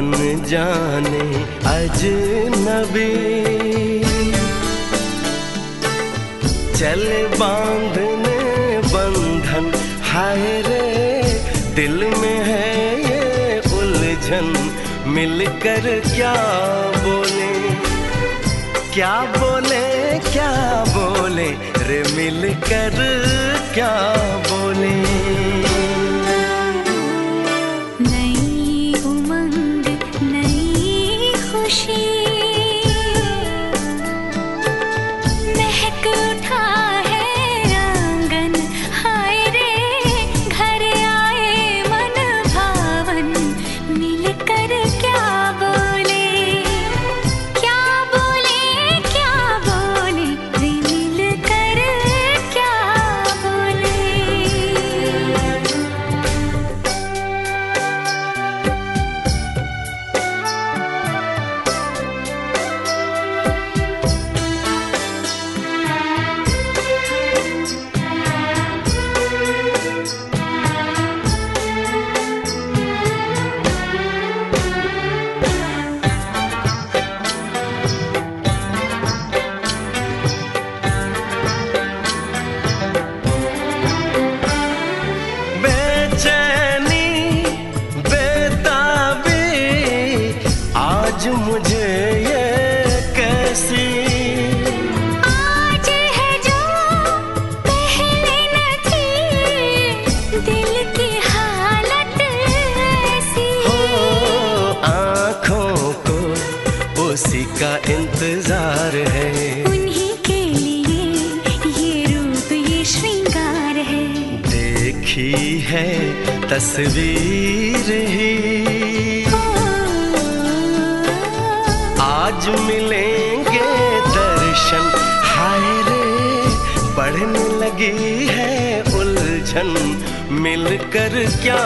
अनजाने अजनबी चले बांधने बंधन, हाय रे दिल में है ये उलझन, मिलकर क्या बोले, क्या बोले, क्या बोले रे मिलकर क्या बोले। नई उमंग नई खुशी महक उठा है आंगन, हाय रे घर आए मन भावन, मिलकर क्या बोले, क्या बोले, क्या बोले रे मिलकर क्या बोले। बेचैनी बेताबी आज मुझे ये कैसी, आज है जो पहले न थी, दिल की हालत ऐसी, हो आँखों को उसी का इंतजार है, उन्हीं के लिए ये रूप ये श्रृंगार है, देखी है तस्वीर ही आज मिलेंगे दर्शन, हाय रे बढ़ने लगी है उलझन, मिलकर क्या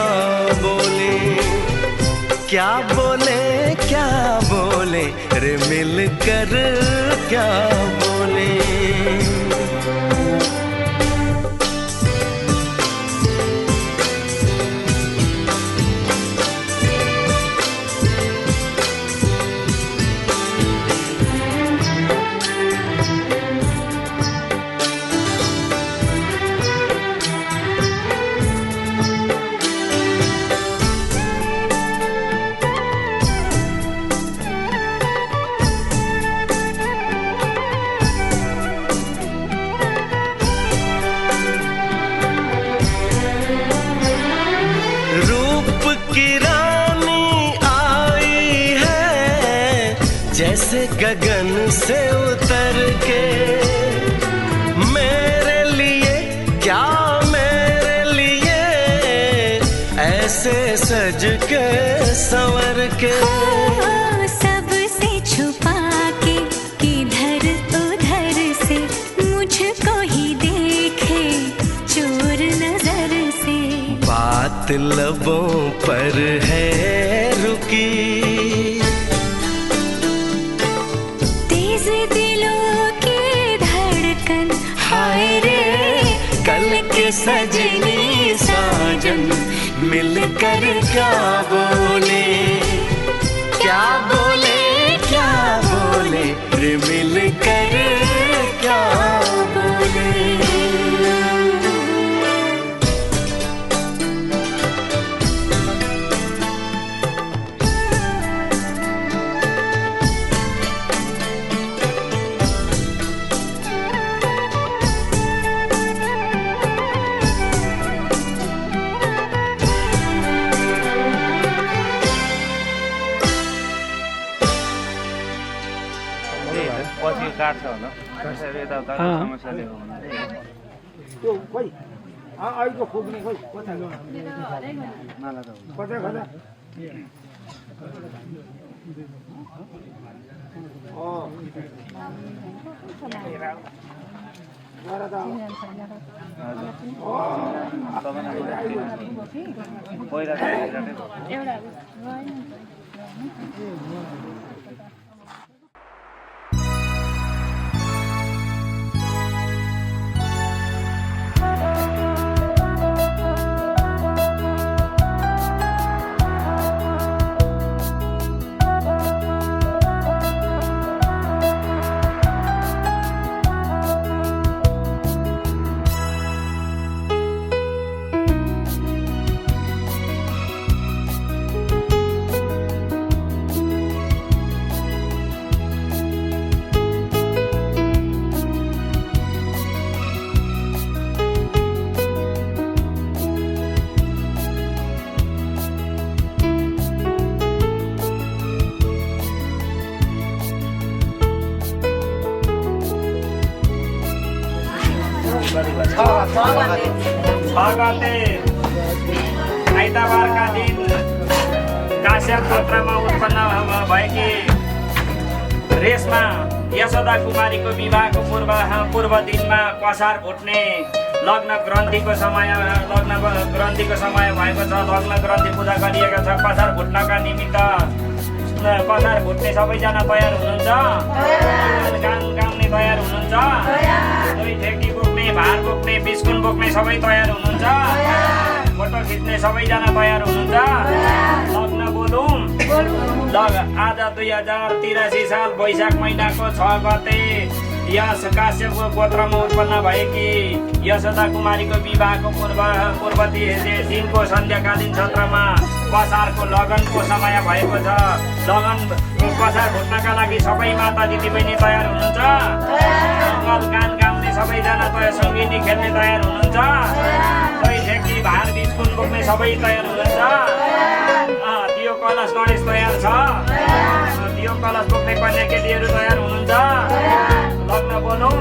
बोले, क्या बोले, क्या बोले रे मिलकर क्या बोले। रूप की रानी आई है जैसे गगन से उतर के, मेरे लिए क्या मेरे लिए ऐसे सज के संवर के, सबसे छुपा के इधर उधर से मुझको ही देखे चोर नजर से, बात लबों पर है रुकी, तेज दिलों की धड़कन, हाय रे कल के सजनी साजन, मिलकर क्या बोले, क्या बोले, क्या बोले रे मिलकर क्या बोले। पछि काट्छ होला त्यसरी यताउता समस्याले हो भने त्यो खोइ अहिले खोज्ने खोइ कता नाला त कता कता पहिला गते आइतबारका दिन काश्यप गोत्रमा उत्पन्न भएकी रेशमा यशोदा कुमारीको विवाहको पूर्व दिनमा कसार भुट्ने लग्न ग्रन्थीको समय भएको छ। लग्न ग्रन्थी पूजा गरिएको छ। कसार भुट्नका निमित्त कसार भुट्ने सबैजना तयार हुनुहुन्छ? गान गाउने तयार हुनुहुन्छ? दही ठेकी बोक्ने, भार बोक्ने, बिस्कुट बोक्ने सबै तयार हुनुहुन्छ? फोटो खिच्ने सबैजना तयार हुनुहुन्छ? लग्न बोलौँ? आज 2083 साल वैशाख महिनाको 6 गते यस काश्यपको गोत्रमा उत्पन्न भएकी यशोदा कुमारीको विवाहको पूर्व दिनको सन्ध्याकालीन सत्रमा कसारको लगनको समय भएको छ। लगन कसार भुट्नका लागि सबै माता दिदीबहिनी तयार हुनुहुन्छ? मङ्गल गान गाउने सबैजना सङ्गीनी खेल्ने तयार हुनुहुन्छ? दही ठेकी भार बिस्कुट बोक्ने सबै तयार हुनुहुन्छ? दियो कलश गणेश तयार छ? दियो कलश बोक्ने कन्या केटीहरू तयार हुनुहुन्छ? लग्न बोलौँ?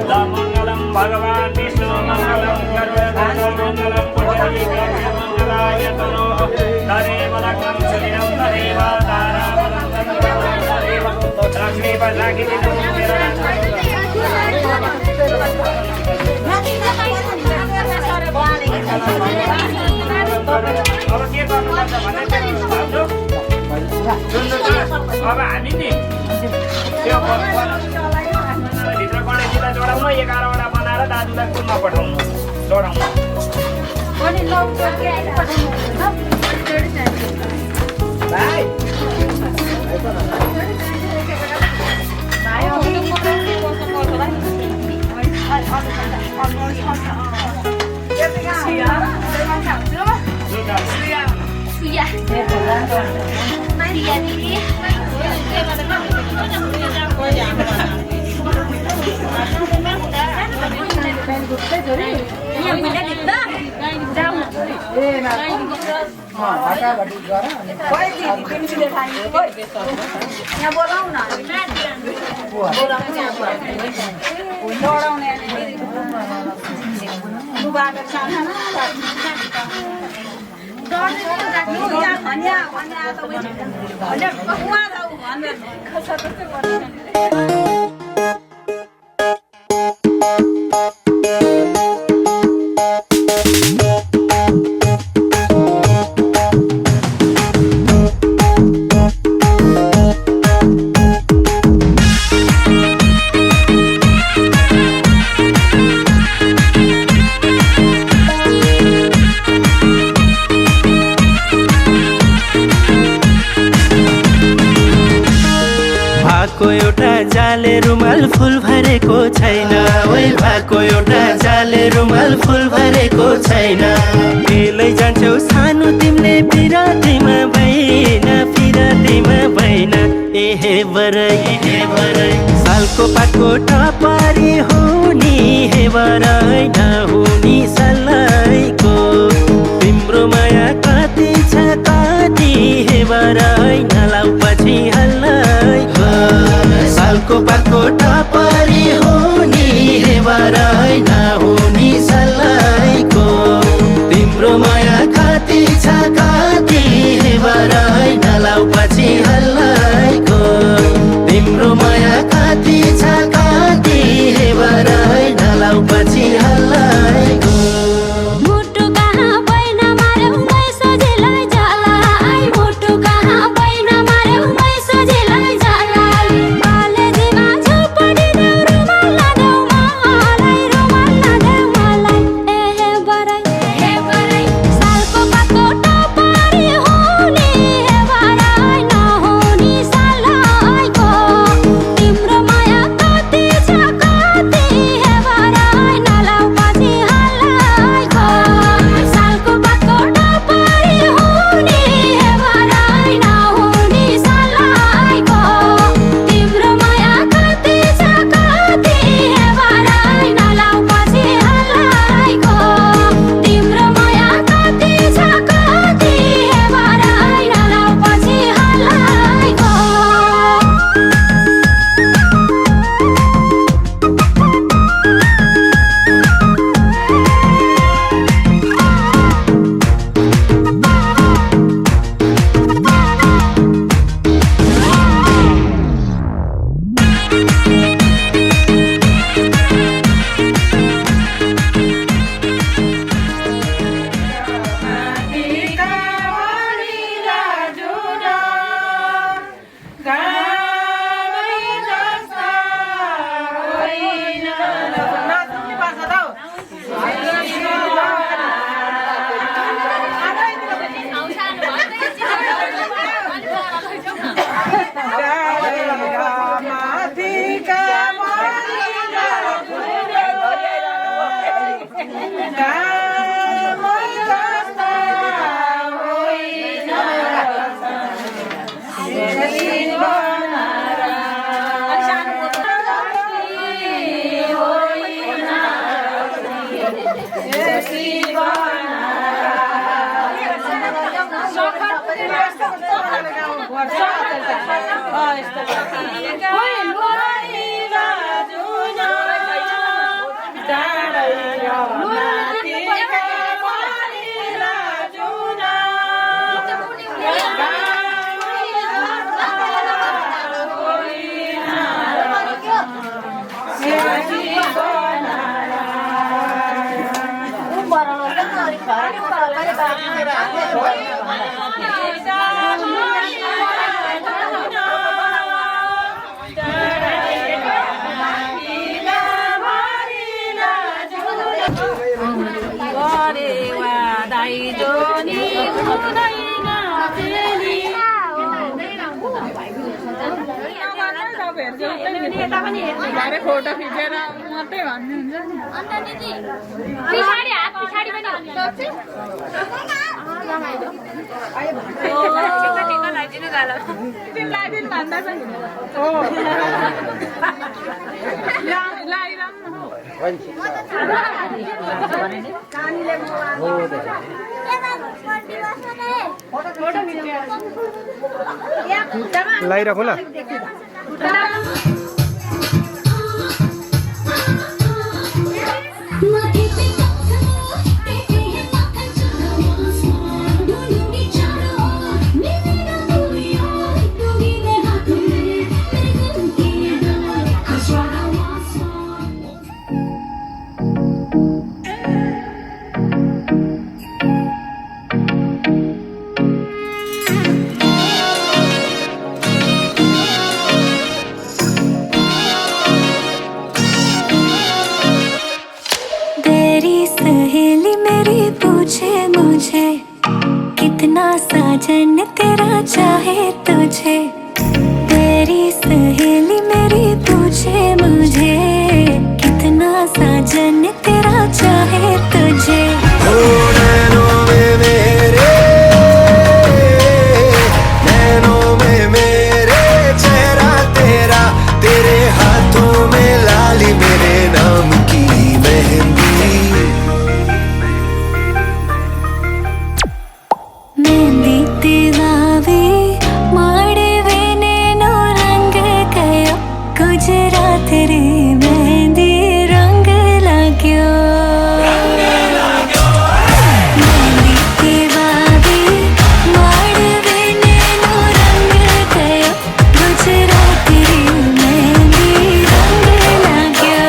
ल मङ्गलम भगवान् विष्णु मङ्गलम गरुडध्वज मङ्गलम पुष्पविग्रह मङ्गलाय तनो तदेव लग्नं सुदिनं तदेव ताराबलं तदेव लक्ष्मी पदाकिनी अब के गर्नुपर्छ भने अब हामी नि त्यो भित्र गणेशजीलाई जोडाउन 11वटा बनाएर दाजुलाई कुलमा पठाउनु जोडाउनु। भएको एउटा जाले रुमाल फुल भरेको छैन, ओइ भएको एउटा जाले रुमाल फुल भरेको छैन। बेलै जान्छौ सानो तिमीले पिरातीमा भएन, एहे बरै सालको पातको टपारी हुनी हे बरै नहुनी सल्लाइको। तिम्रो माया कति छ कति हे बरै नलाउ पछि हल्लाइको। सालको पातको टपारी हुनी हे बरै नहुनी सल्लाइको। तिम्रो माया कति छ कति हे बरै नलाउ पछि हल्लाइको। तिम्रो माया कति छ कति हे बरै नलाउ पछि हल्लाइको। फोटो खिचेर मात्रै भन्नुहुन्छ नि पछाडि हात पछाडि पनि तिमीलाई दिन भन्दा छ नि लाइराखौ ल साजन तेरा चाहे तुझे तेरी सहेली मेरी पूछे मुझे कितना साजन तेरा चाहे तुझे नैनों में मेरे चेहरा तेरा तेरे हाथों में लाली मेरे नाम की मेहंदी मेहंदी तेरावे माड़वे नैनो रंग गयो गुजरात रे मेहंदी रंग लाग्यो मेहंदी तेरावे माड़वे नैनो रंग गयो गुजरात रे मेहंदी रंग लाग्यो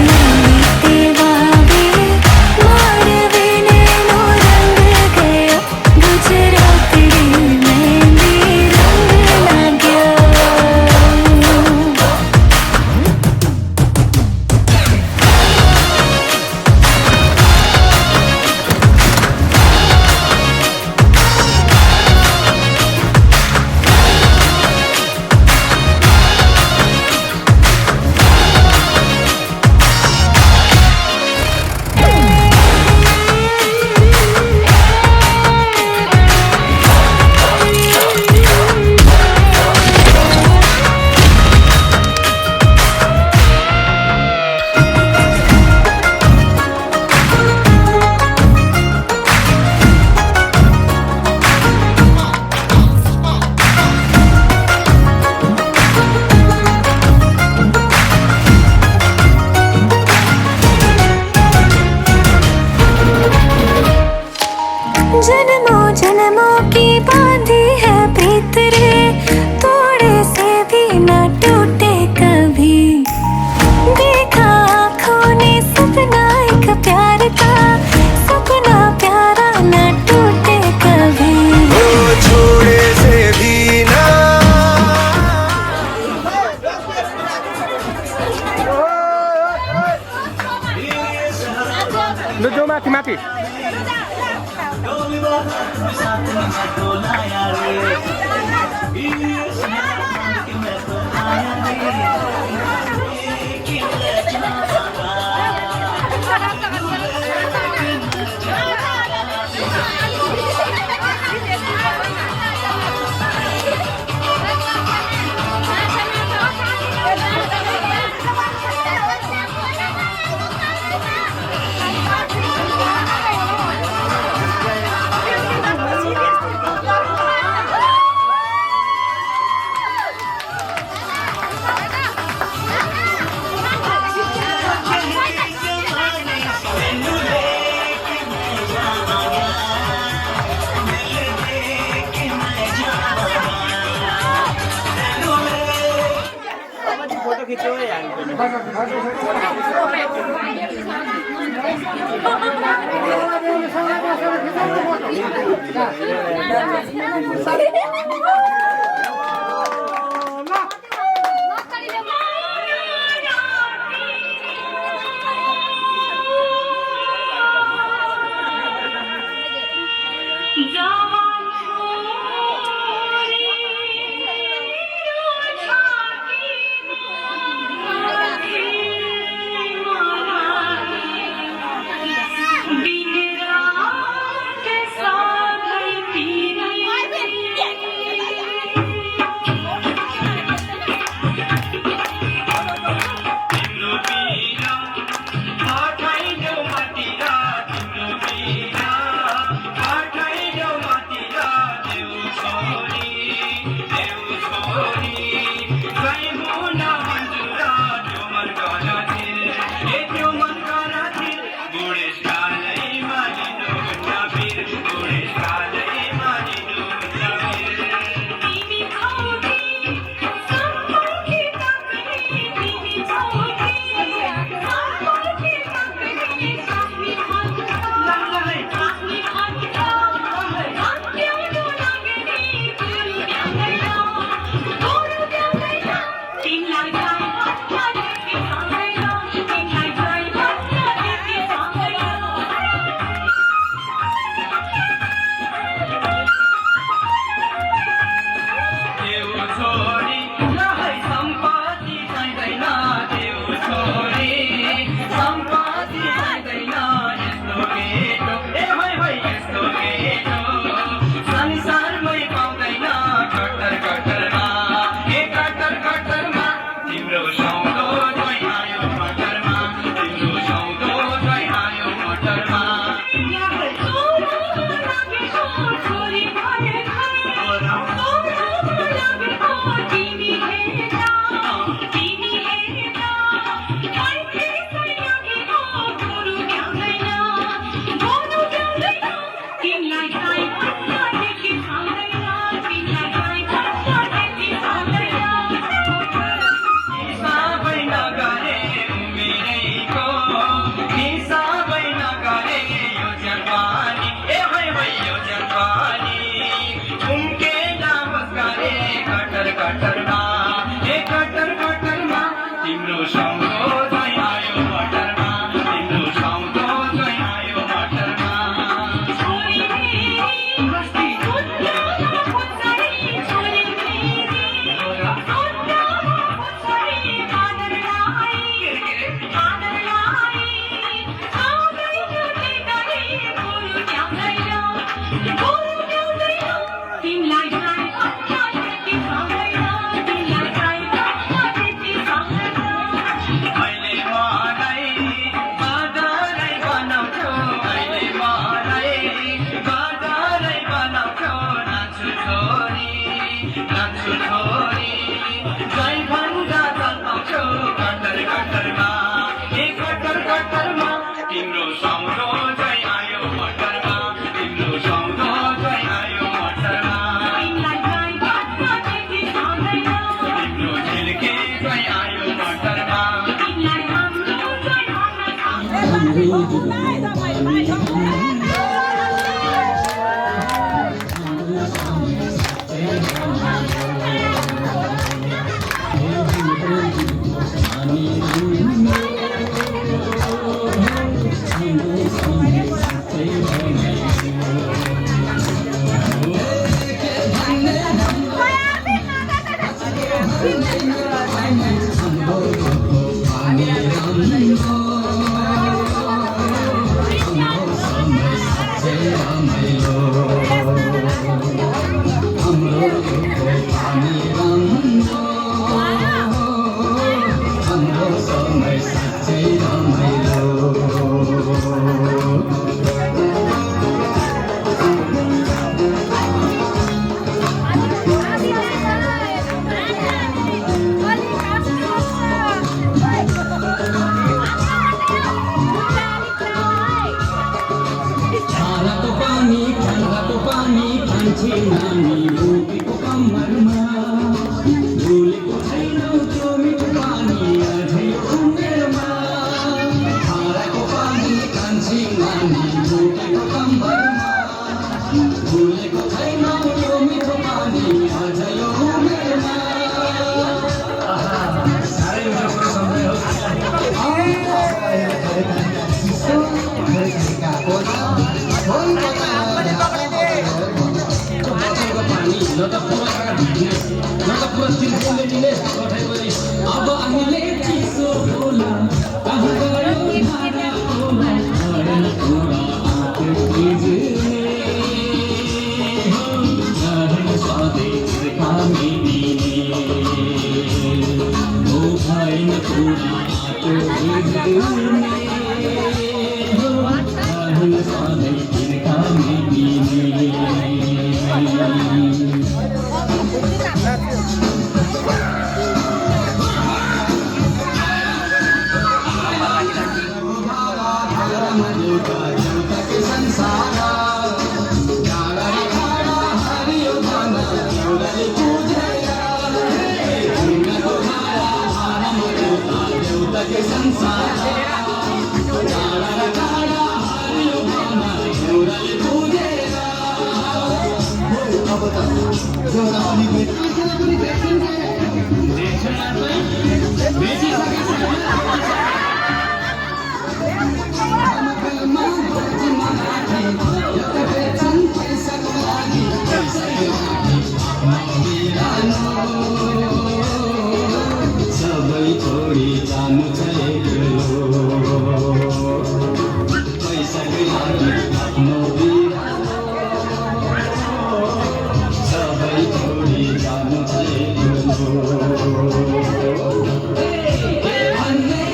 मेहंदी तेरावे माड़वे नैनो रंग गयो गुजरात रे मेहंदी रंग लाग्यो जन्मों जन्मों की बांधी है प्रीत रे तोड़े से भी न टूटे कभी देखा आँखों ने सपना एक प्यार का सपना प्यारा न टूटे कभी वो छोड़े से भी ना लु जाऊ माथि माथि भुलेको छैनौ त्यो मिठो पानी अब अहिले चिसो होला कहाँ गयो धारा होला हरेन कुरा आँखा बिजुले हरेन सधैँ हामी दिने हो भएन कुरा आँखा बिजुले हरेन सधैँ हामी दिने सबै छोडी जानु छ एक्लो पैसाकै लागि आफ्नो सबै छोडी जानु छ एक्लो के भन्ने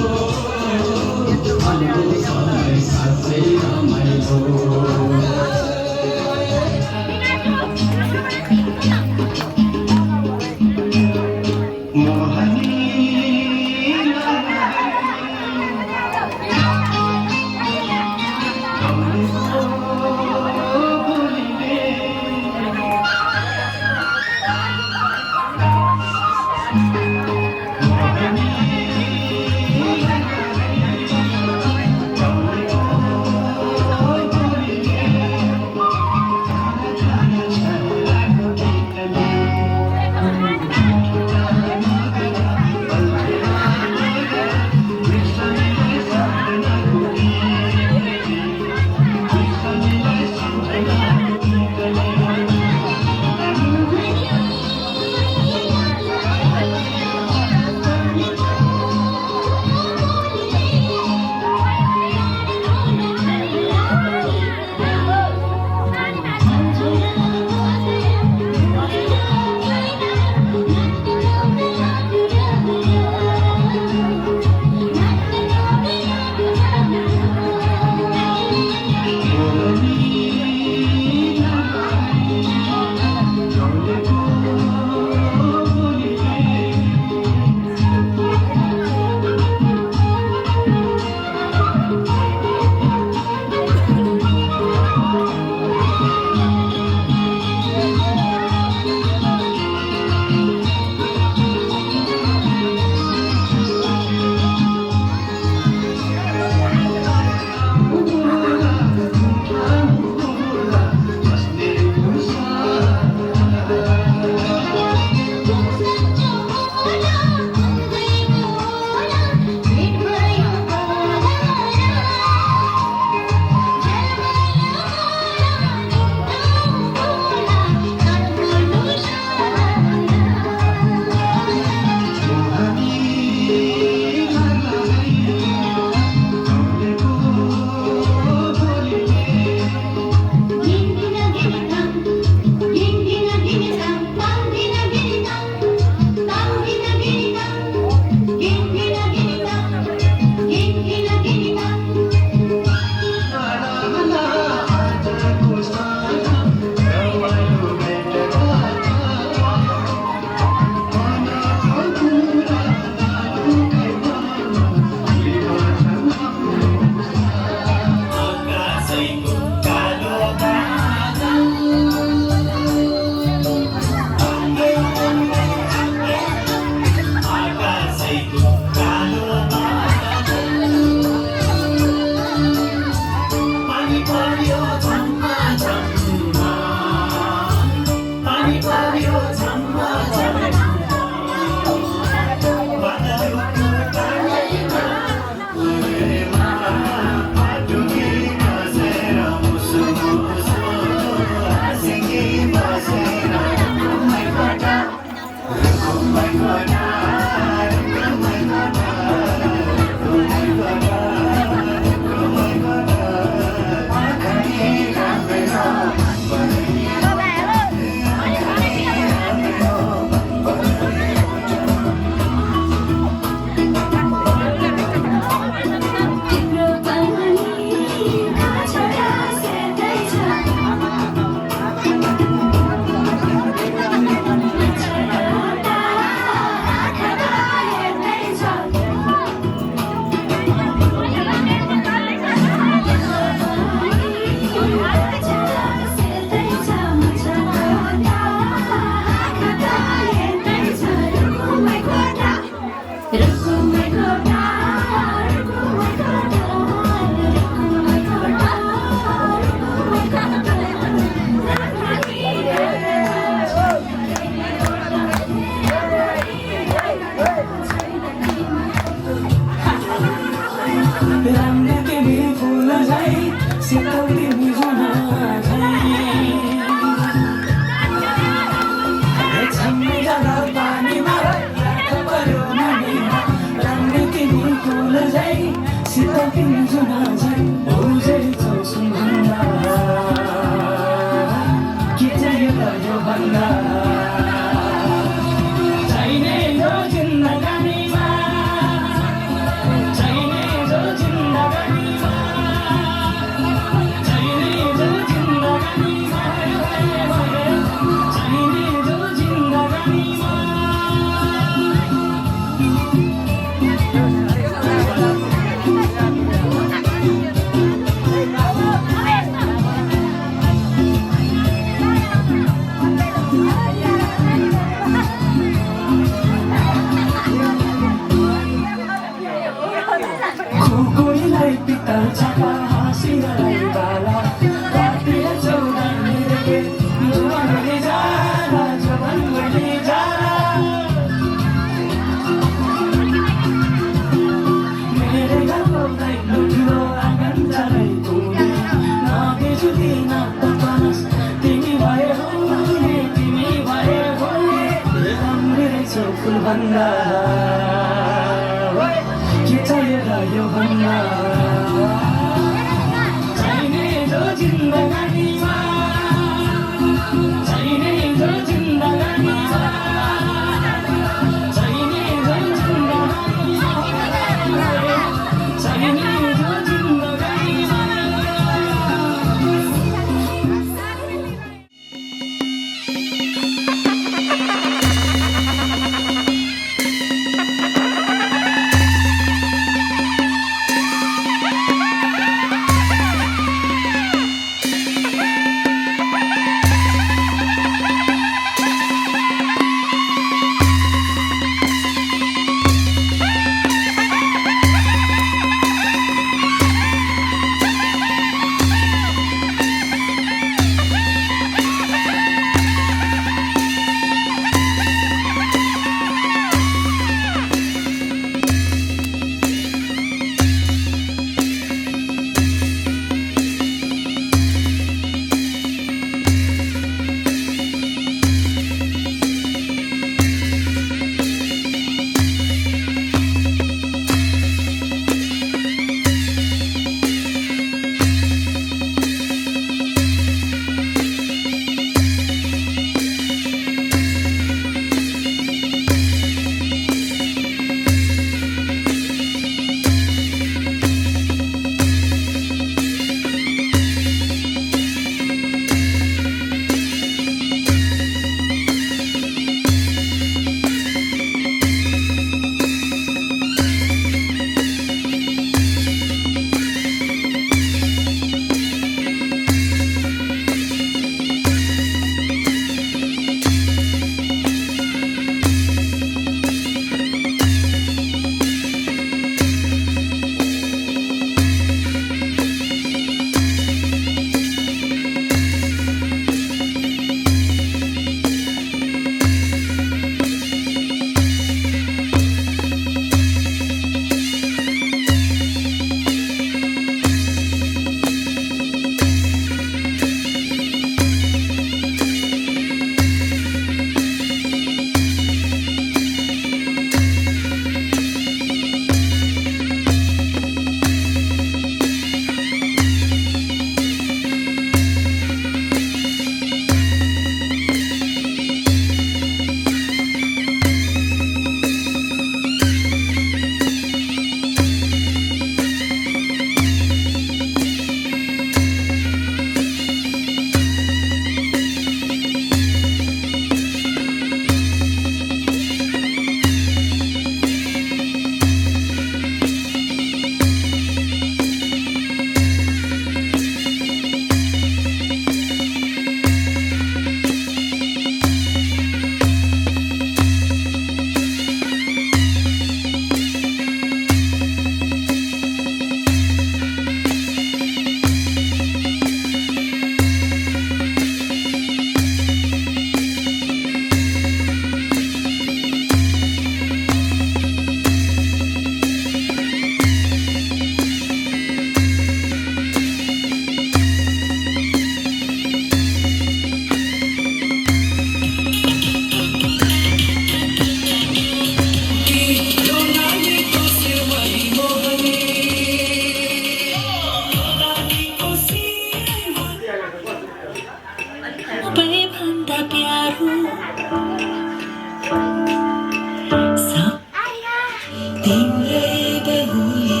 तिम्रै बहुले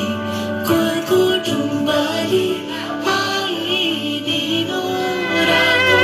को कुटुम्बले आइदिनु रातो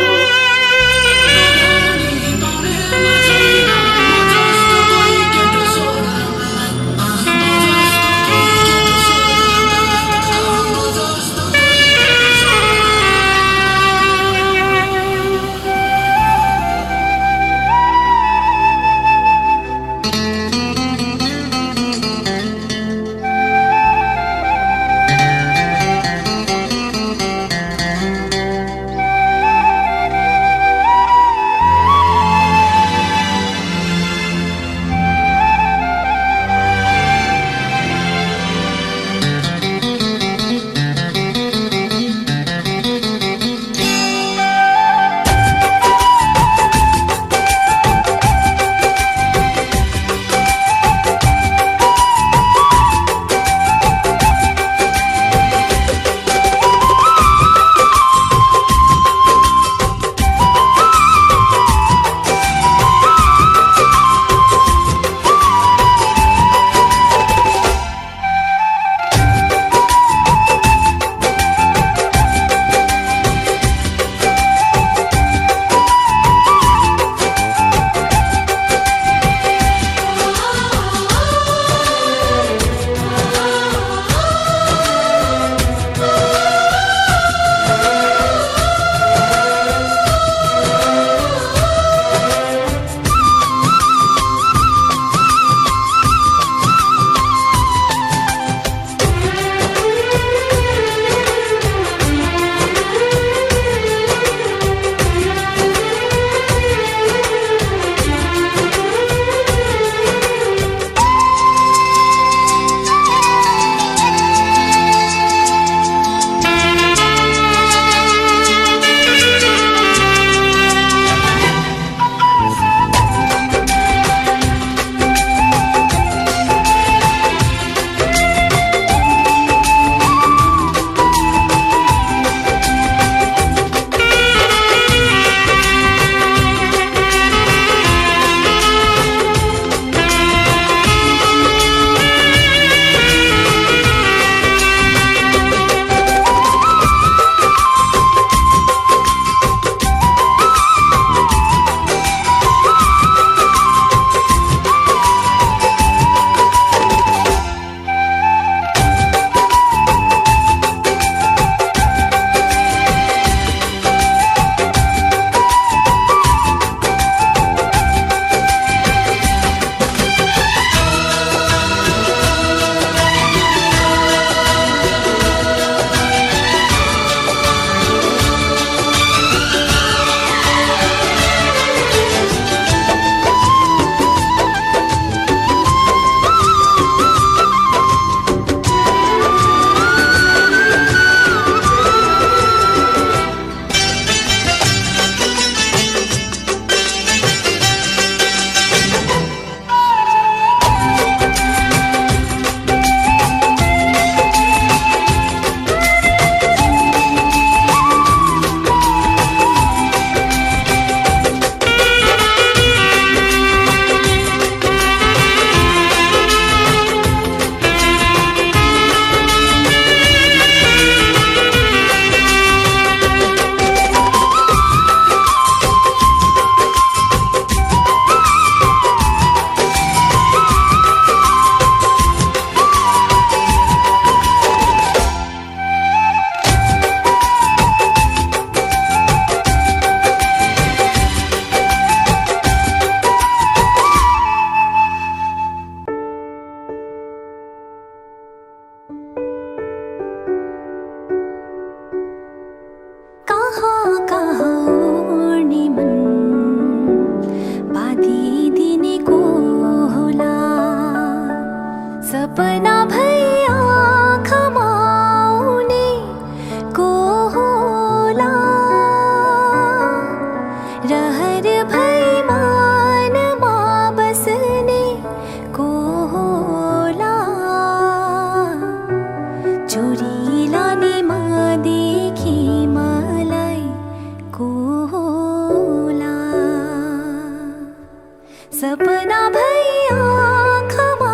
सपना भई आँखामा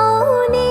आउने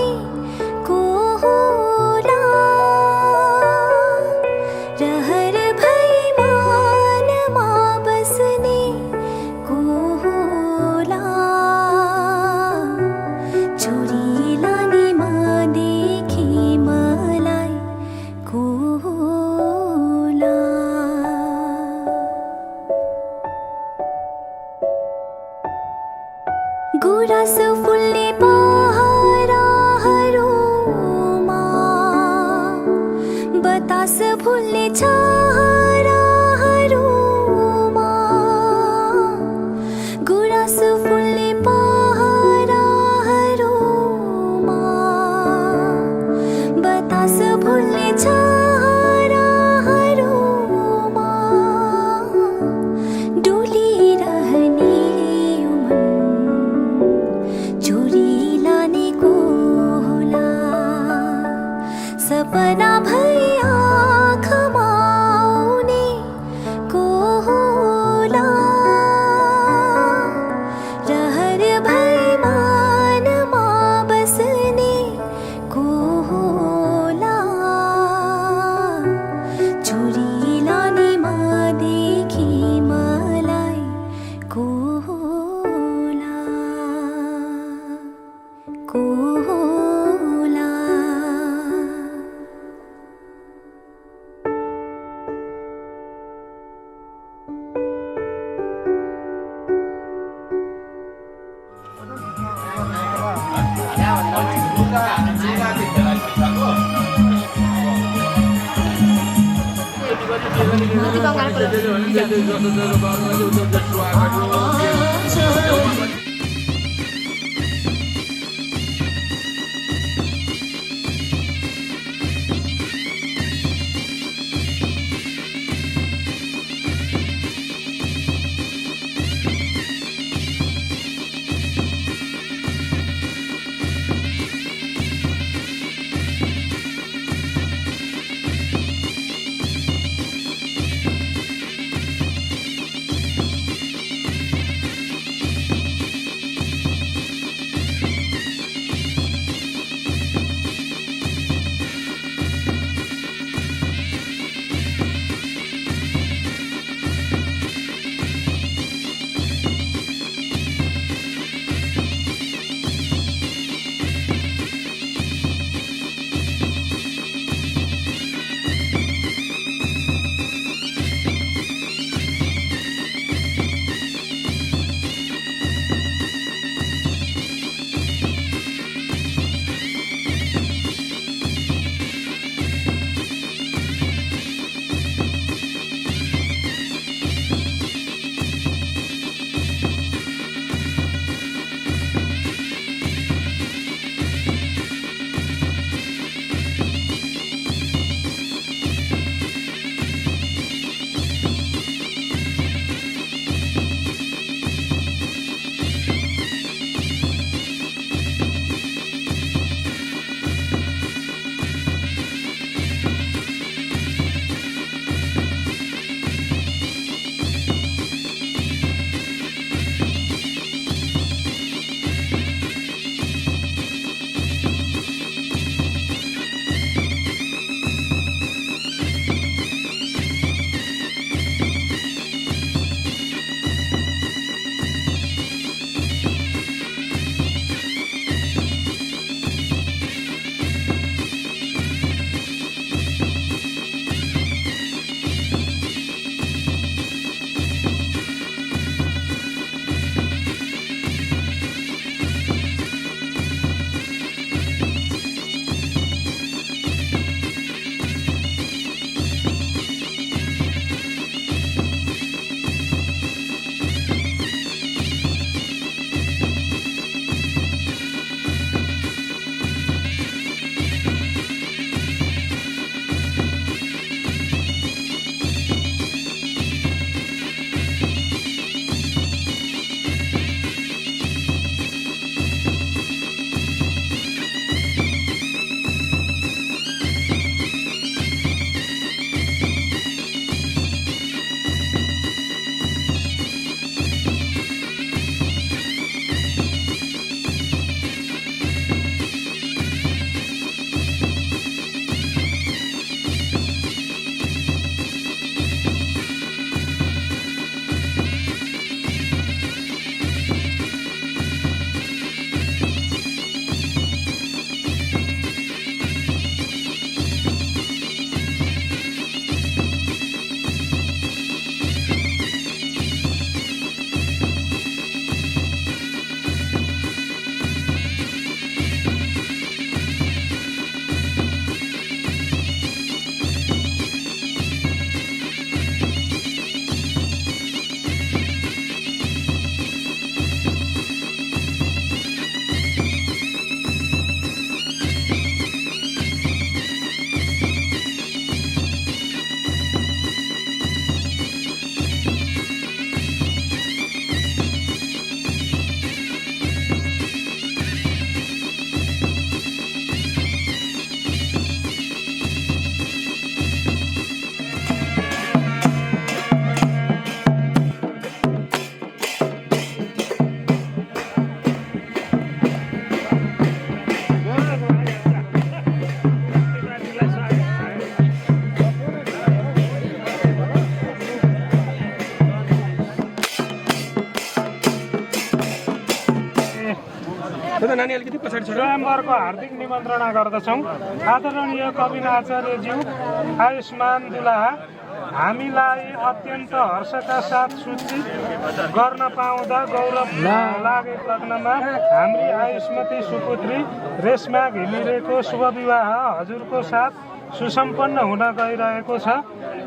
स्वयम्वरको हार्दिक निमन्त्रणा गर्दछौँ। आदरणीय कविन आचार्यज्यू, आयुष्मान दुलाहा, हामीलाई अत्यन्त हर्षका साथ सूचित गर्न पाउँदा गौरव लागेको लग्नमा हाम्री आयुष्मती सुपुत्री रेशमा घिमिरेको शुभ विवाह हजुरको साथ सुसम्पन्न हुन गइरहेको छ।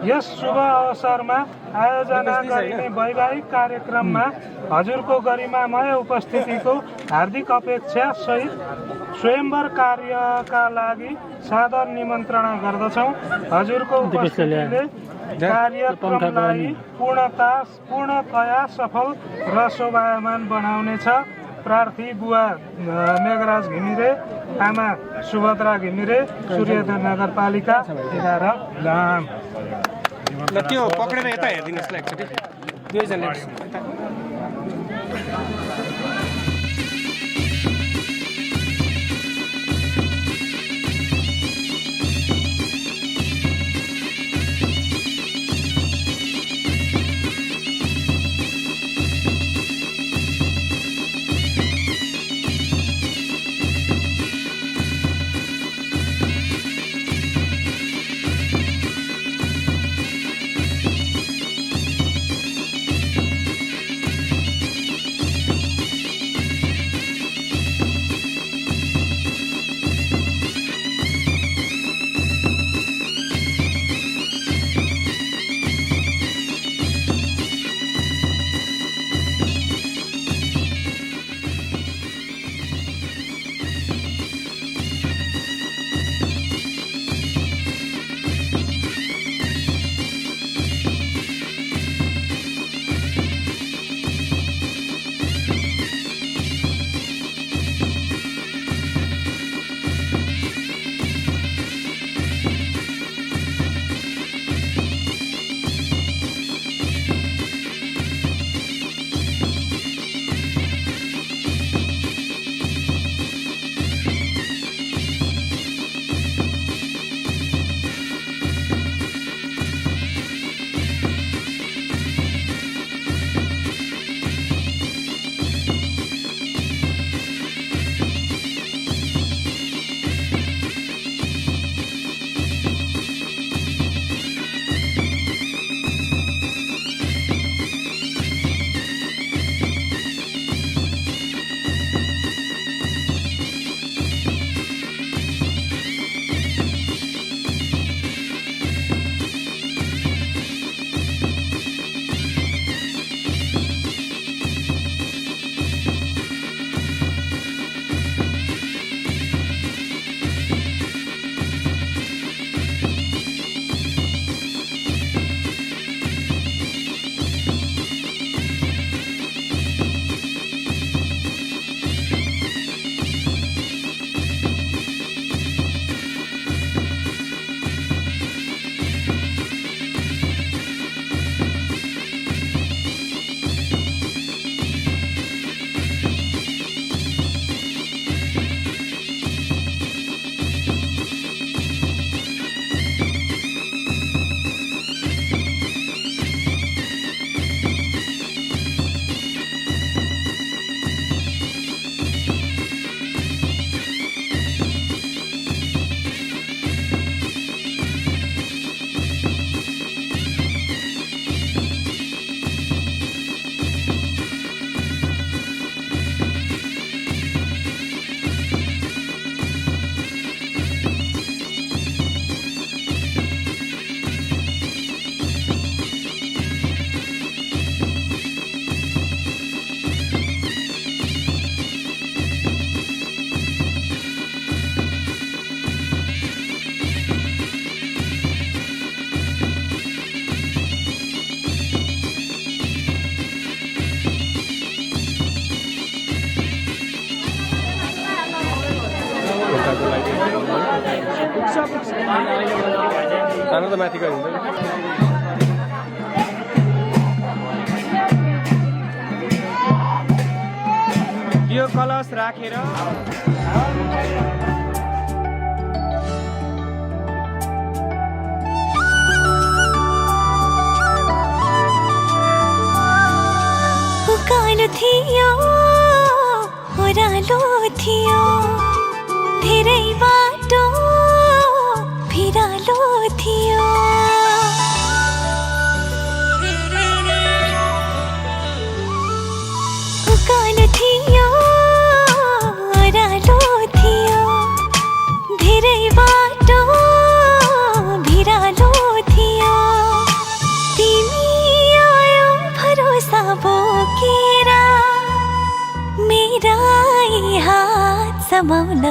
यस शुभ अवसरमा आयोजना गरिने वैवाहिक कार्यक्रममा हजुरको गरिमामय उपस्थितिको हार्दिक अपेक्षा सहित स्वयंवर कार्यका लागि सादर निमन्त्रणा गर्दछौँ। हजुरको उपस्थितिले कार्यक्रमलाई पूर्णतया सफल र शोभायमान बनाउनेछ। प्रार्थी बुवा मेघराज घिमिरे, आमा सुभद्रा घिमिरे, सूर्योदय नगरपालिका 11 गाम। ल त्यो पक्रेर यता हेरिदिनुहोस् ल एकचोटि दुवैजनाले। सानो त माथि गरिन्छ यो कलश राखेर उकालो थियो ओह्रालो थियो धेरै बाटो भिरालो थियो उकालो थियो ओह्रालो थियो रमाउन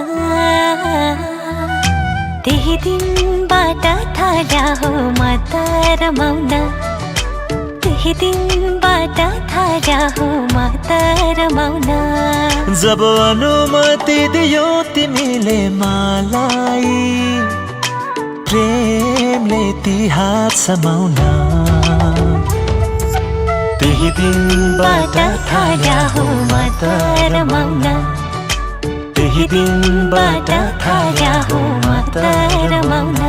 त्यही दिनबाट थाल्या हो म त रमाउन त्यही दिनबाट थाल्या हो म त रमाउन जब अनुमति दियो तिमीले मलाई प्रेमले ती हात समाउन त्यही दिनबाट थाल्या हो म त रमाउन त्यही दिनबाट थाल्या हो म त रमाउन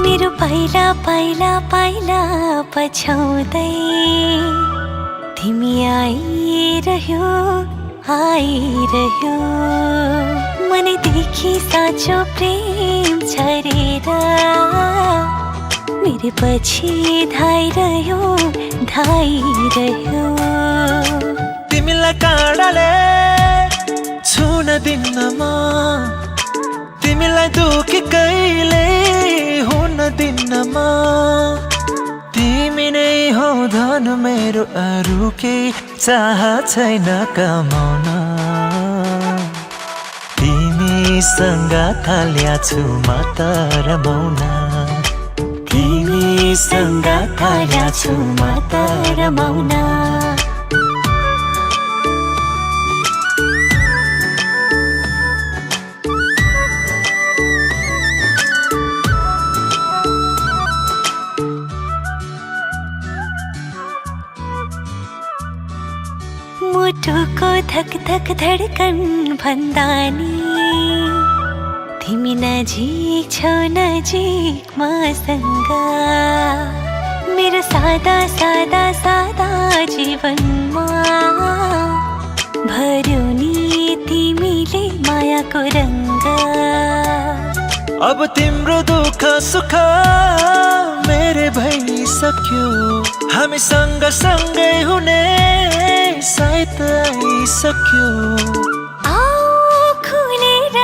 मेरो पाइला पाइला पाइला पछ्याउँदै तिमी आइरह्यो आइरह्यो मनैदेखि साँचो प्रेम छरेर मेरो पछि धाइरह्यो धाइरह्यो तिमीलाई काँडाले छुन दिन्न म तिमीलाई दुखी कहिले हुन दिन्न म तिमी नै हो धन मेरो अरू केही चाह छैन कमाउन तिमीसँग थाल्या छु म त रमाउन तिमीसँग थाल्या छु म त रमाउन मुटुको धक धक धडकन भन्दा नि तिमी नजिक छौ नजिक मसँग मेरो सादा सादा सादा जीवनमा भर्यौ नि तिमीले मायाको रङ्ग अब तिम्रो दुःख सुख मेरे भइसक्यो हामी सँगसँगै हुने सायद आइसक्यो आओ खुलेर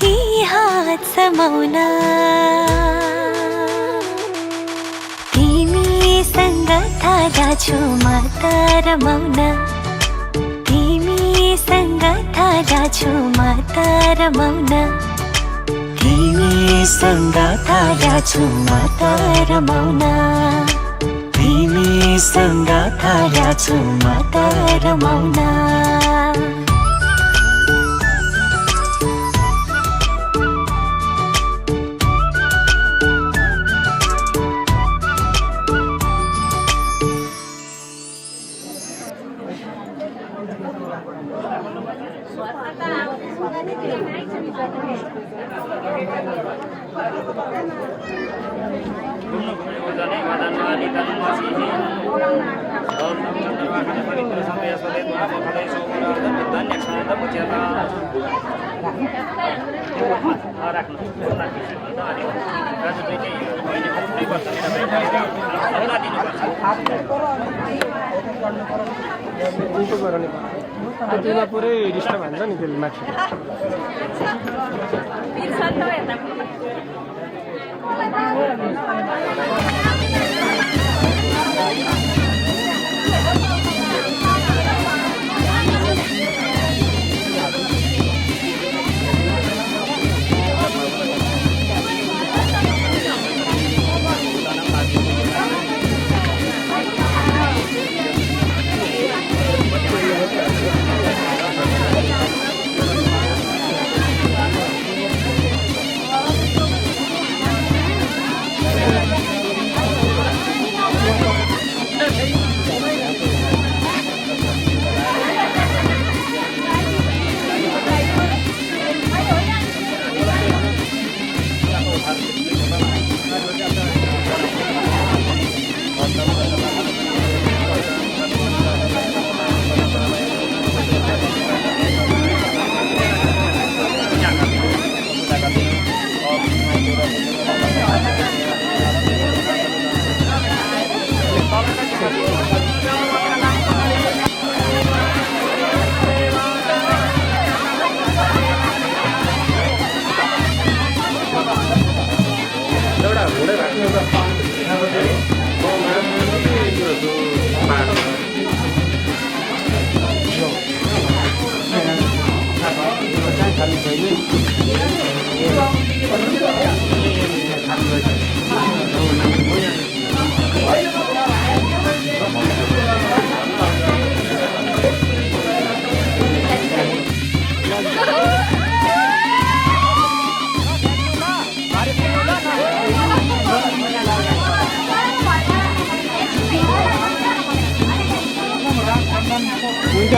यी हात समाउन तिमीसँग थाल्या छु म त रमाउन तिमीसँग थाल्या छु म त रमाउन तिमीसँग थाल्या छु म त रमाउन तिमीसँग थाल्या छु म त रमाउन पुरै डिस्टर्ब हान्छ नि त्यसले माथि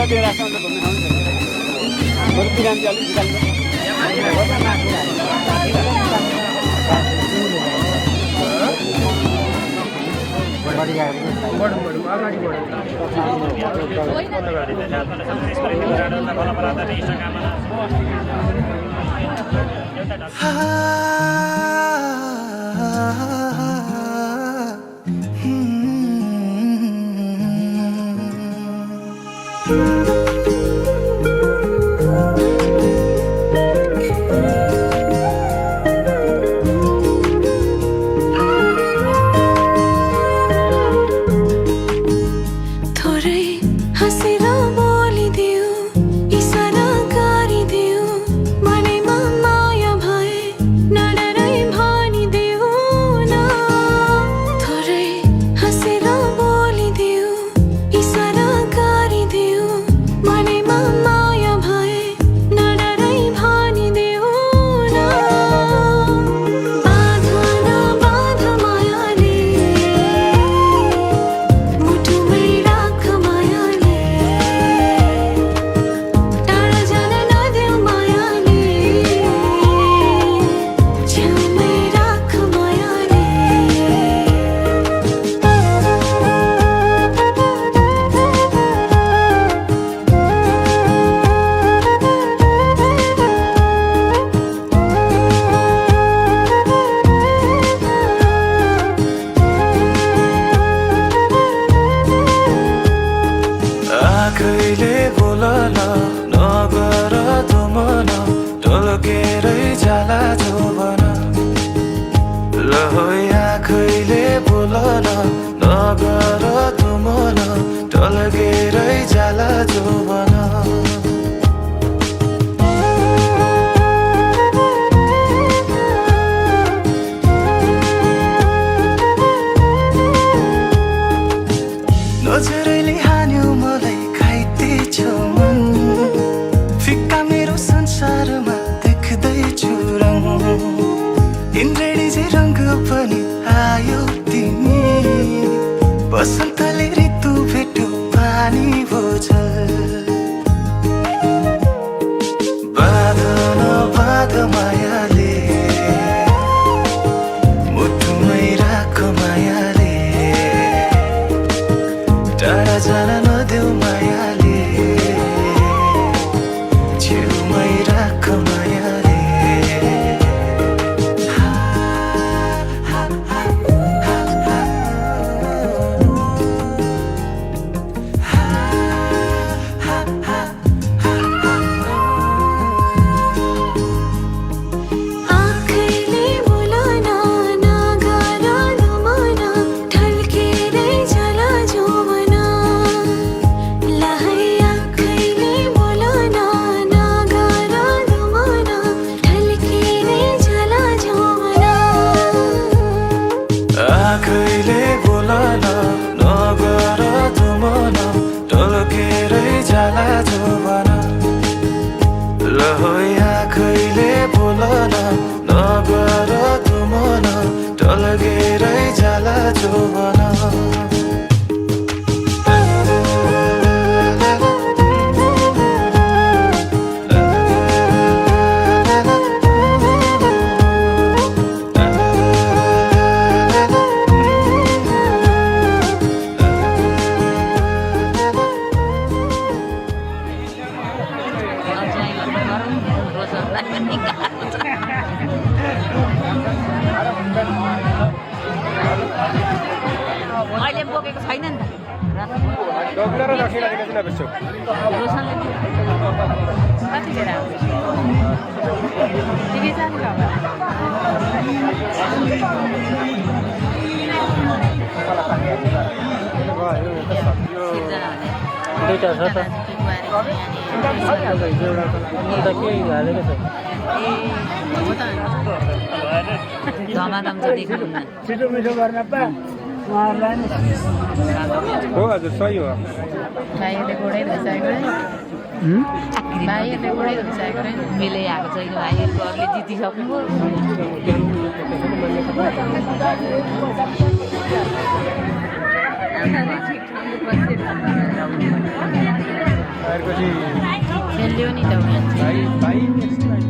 त्यो रास्तामा त घुम्न आउँछ बरु बिरामी अलिक निकाल्नु बसन्तले ऋतु भेट्यो पानी भोजल बाँधन बाँध मायाले मुटुमै राख मायाले टाढा जान नदेऊ मायाले छेउमै राख मायाले अहिले बोकेको छैन नि त डक्टर र दक्षिणा दिने चाहिँ नबिर्सौ कति बेर आउँछ तिमी जानु दुईटा छ त धमाधम चाहिँ देख्नुहुन्न छिटो मिठो गर्न पा उहाँहरूलाई हो हजुर सही हो भाइहरूले गोडै धुइसकेको भाइहरूले गोडै धुइसकेको मिलै आएको छैन भाइहरूको अरूले जितिसक्नु भाइहरूको चाहिँ खेल्यो नि त मान्छे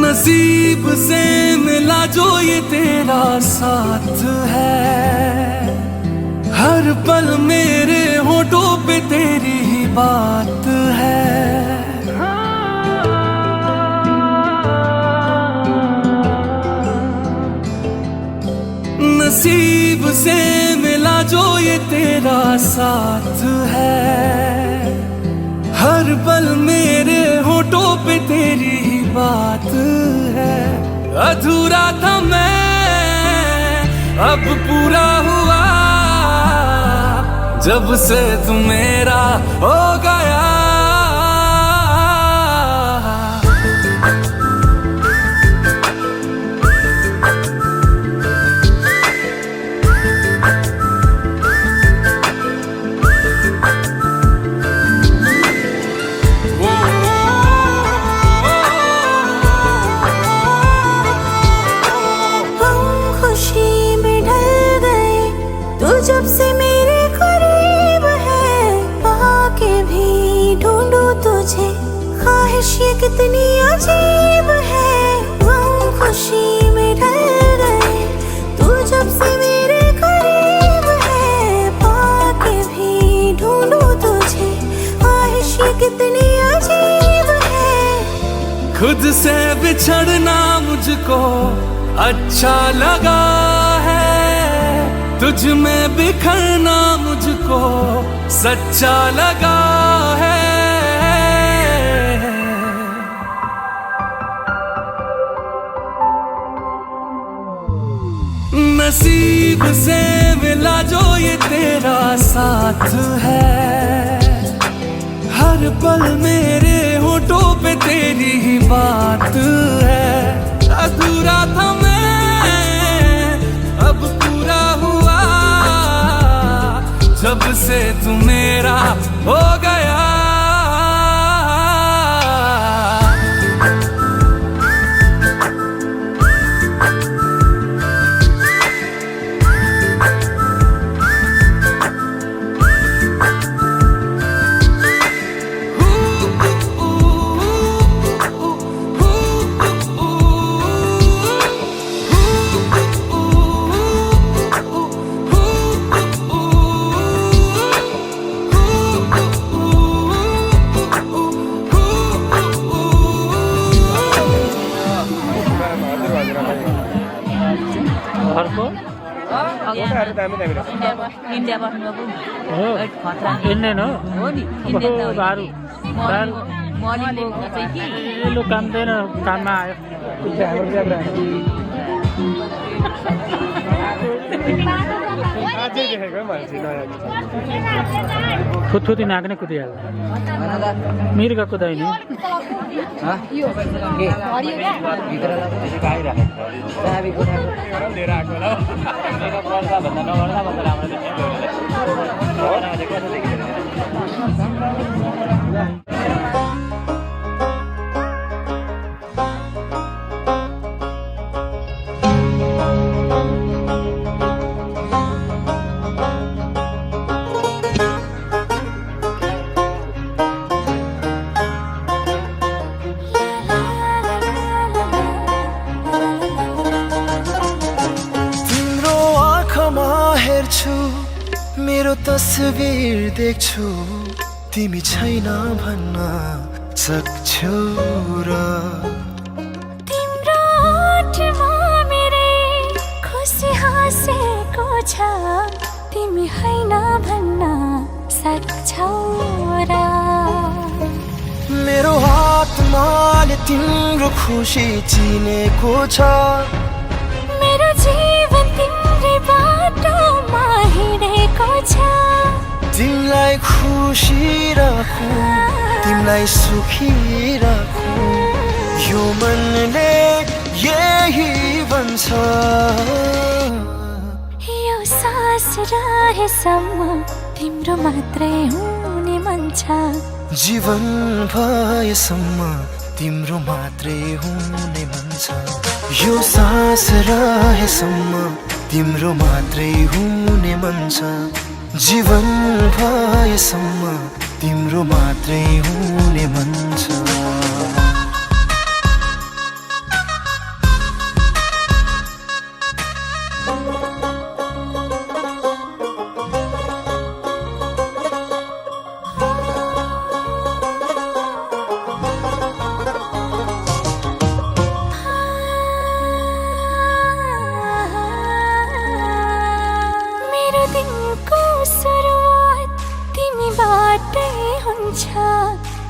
नसीब से मिला जो ये तेरा साथ है, हर पल मेरे होठों पे तेरी ही बात है। नसीब से मिला जो ये तेरा साथ है, हर पल मेरे होठों पे तेरी ही बात है। अधूरा था मैं अब पूरा हुआ, जब से तू मेरा हो गया। जब से मेरे करीब है, पाके भी ढूंढू तुझे, ख्वाहिश ये कितनी अजीब है। गम खुशी में ढल गए तू जब से मेरे करीब है, पाके भी ढूंढू तुझे, ख्वाहिश ये कितनी अजीब है। खुद से बिछड़ना मुझको अच्छा लगा है, तुझ में बिखरना मुझको सच्चा लगा है। नसीब से मिला जो ये तेरा साथ है, हर पल मेरे होठों पे तेरी ही बात है। अधूरा था मैं अब पूरा हुआ, जब से तू मेरा हो गया। इन्डिया बस्नुभएको हो खतरा इन्डियन हो नि इन्डियन त बारु मलि बोक्न चाहिँ कि लु कामदैन काममा आयो थुथुती नाक्ने कुदिहाल्छ मिर्ग कुदाइने मेरो तस्बिर देख्छु तिमी छैन भन्न सक्छौ र तिम्रो ओठमा मेरै खुसी हाँसेको छ तिमी हैन भन्न सक्छौ र मेरो हातमाले तिम्रो खुसी चिनेको छ मेरो जीवन तिम्रै बाटोमा हिँडेको छ तिमीलाई खुसी राखु तिमीलाई सुखी राखु यो मनले यही भन्छ यो सास रहेसम्म तिम्रो मात्रै हुने मन छ जीवन भएसम्म तिम्रो मात्रै हुने मन छ यो सास रहेसम्म तिम्रो मात्रै हुने मन छ जीवन भएसम्म तिम्रो मात्रै हुने मन छ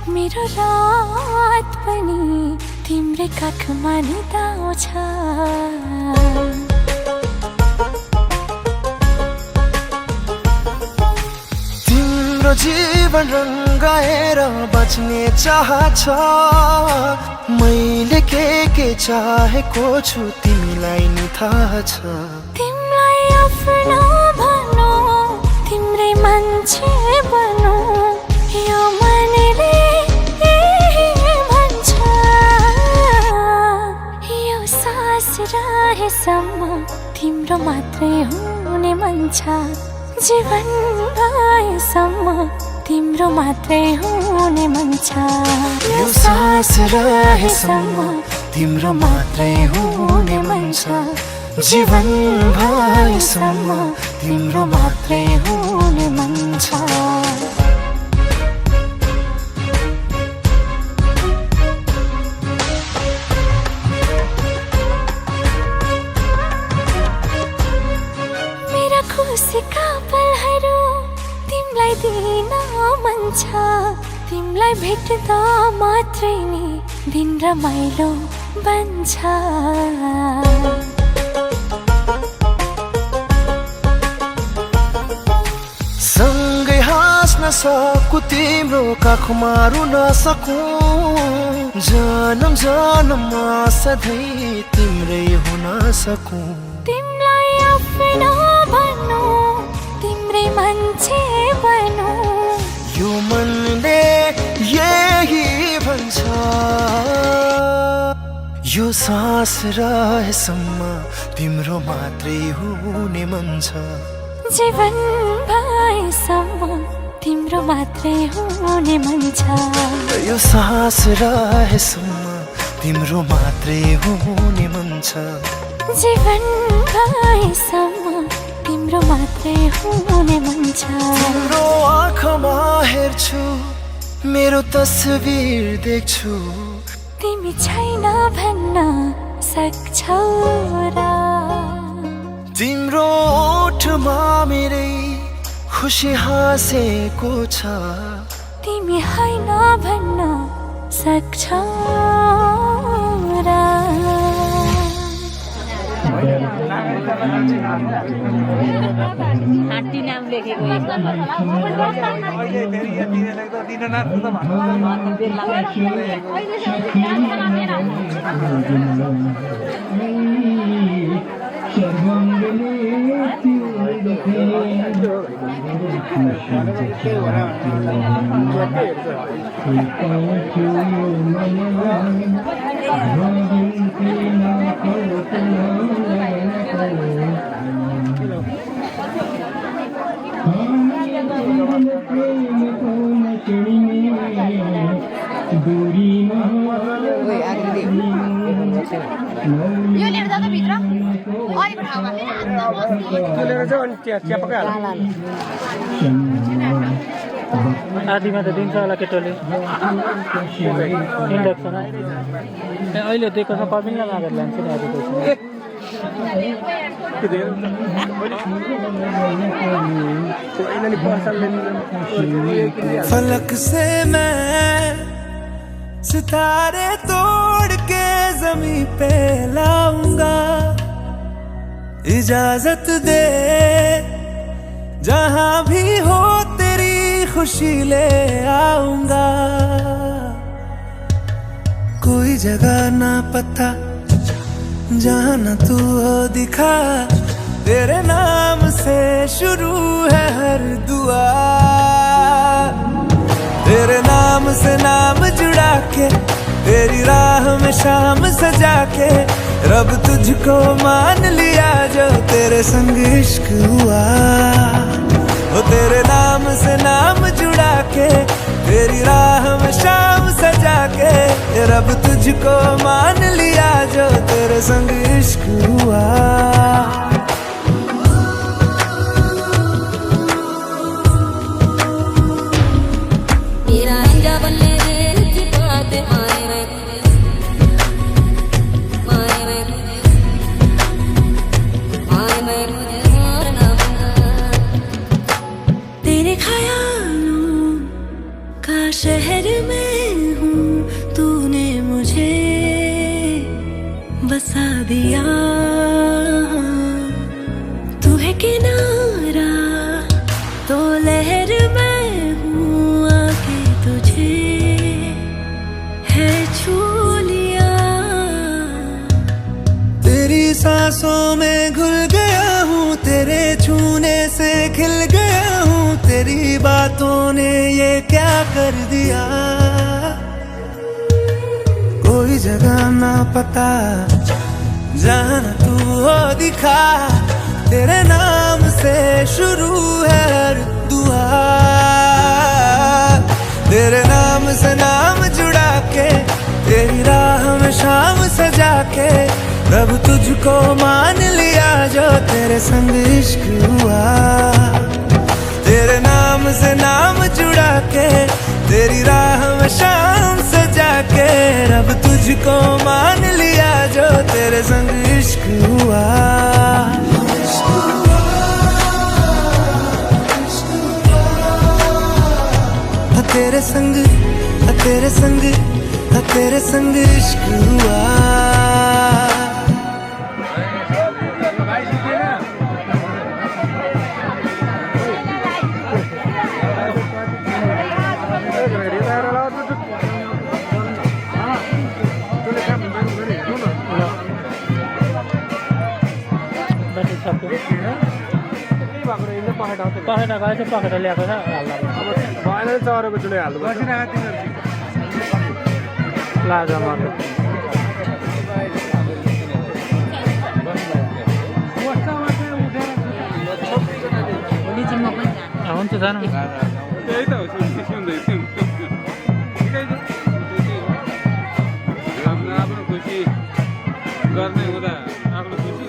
मेरो रात पनि तिम्रै काखमा निदाउँछ तिम्रो जीवन रंगाएर बच्ने चाह छ मैले के चाहेको छु तिमीलाई नि थाहा छ तिमीलाई आफ्नो भनौ तिम्रै मान्छे बनौ यो मनले भन्छ यो सास रहेसम्म तिम्रो मात्रै हुने मन छ जीवन भएसम्म तिम्रो मात्रै हुने मन छ यो सास रहेसम्म तिम्रो मात्रै हुने मन छ जीवन भएसम्म तिम्रो मात्रै हुने मन छ खुसीका पलहरू तिमीलाई दिन मन छ तिमीलाई भेट्दा मात्रै नि दिन रमाइलो बन्छ सँगै हाँस्न सकु तिम्रो काखमा रुन सकु जन्म जन्ममा सधैँ तिम्रै हुन सकु तिमीलाई आफ्नो भनौ तिम्रै मान्छे बनौ यो मनले यही भन्छ यो सास रहेसम्म तिम्रो मात्रै हुने मन छ जीवन भएसम्म तिम्रो मात्रै हुने मन छ यो सास रहेसम्म तिम्रो मात्रै हुने मन छ जीवन भएसम्म तिम्रो मात्रै हुने मन छ तिम्रो आँखामा हेर्छु मेरो तस्बिर देख्छु तिमी छैन भन्न सक्छौ र तिम्रो ओठमा मेरै खुसी हाँसेको छ तिमी हैन भन्न सक्छौ र आन्टी नाम लेखेको एक यो लिएर जाँदा भित्र अलिक ठाउँमा आधीमा त दिन्छ होला केटोले इन्डक्सन अहिले दिएको छ कमिल्न लागेर लान्छ नि आधी पैसा फलक से मैं सितारे तोड़ के जमीन पे लाऊंगा इजाजत दे जहां भी हो तेरी खुशी ले आऊंगा कोई जगह ना पता जहां न तू हो दिखा तेरे नाम से शुरू है हर दुआ तेरे नाम से नाम जुड़ा के तेरी राह में शाम सजा के रब तुझको मान लिया जो तेरे संग इश्क हुआ। वो तेरे नाम से नाम जुड़ा के तेरी राह में शाम सजा के रब तुझको मान लिया जो तेरे संग इश्क हुआ। तेरे ख्यालों का शहर में हूँ, तूने मुझे बसा दिया। तू है किनारा तो लहर में हूँ, आके तुझे है छू लिया। तेरी सांसों में घुल गया हूँ, तेरे छूने से खिल गया हूँ। तेरी बातों ने ये क्या कर दिया। कोई जगह ना पता जाना तू हो दिखा। तेरे नाम से शुरू है हर दुआ। तेरे नाम से नाम जुड़ा के तेरी राह में शाम सजा के रब तुझको मान लिया जो तेरे संग इश्क हुआ। तेरे नाम से नाम जुड़ा के तेरी राह में शाम सजा के रब तुझको मान लिया जो तेरे संग इश्क हुआ। तेरे संग तेरे संग तेरे संग इश्क हुआ। पखेटा गएछ पखेटा ल्याएको छ भएन चरेको चुले हाल्नु लाजा मार्नु हुन्छ जानु त्यही त हो सुन्दैछु ठिकै छ आफ्नो खुसी गर्ने हुँदा आफ्नो खुसी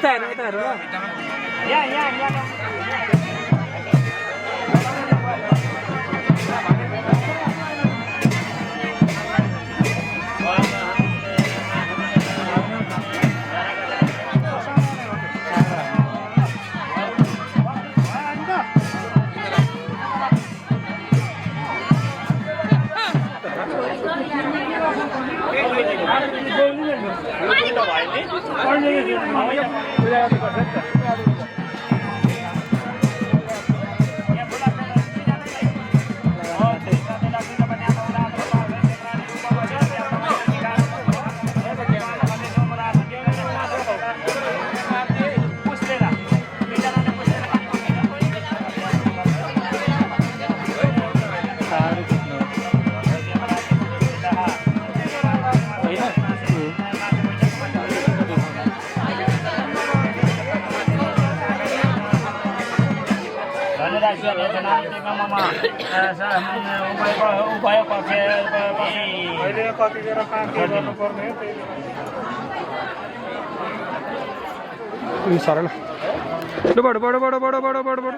यता हेर्नु ल सरल ल बड बड बड बड बड बड बड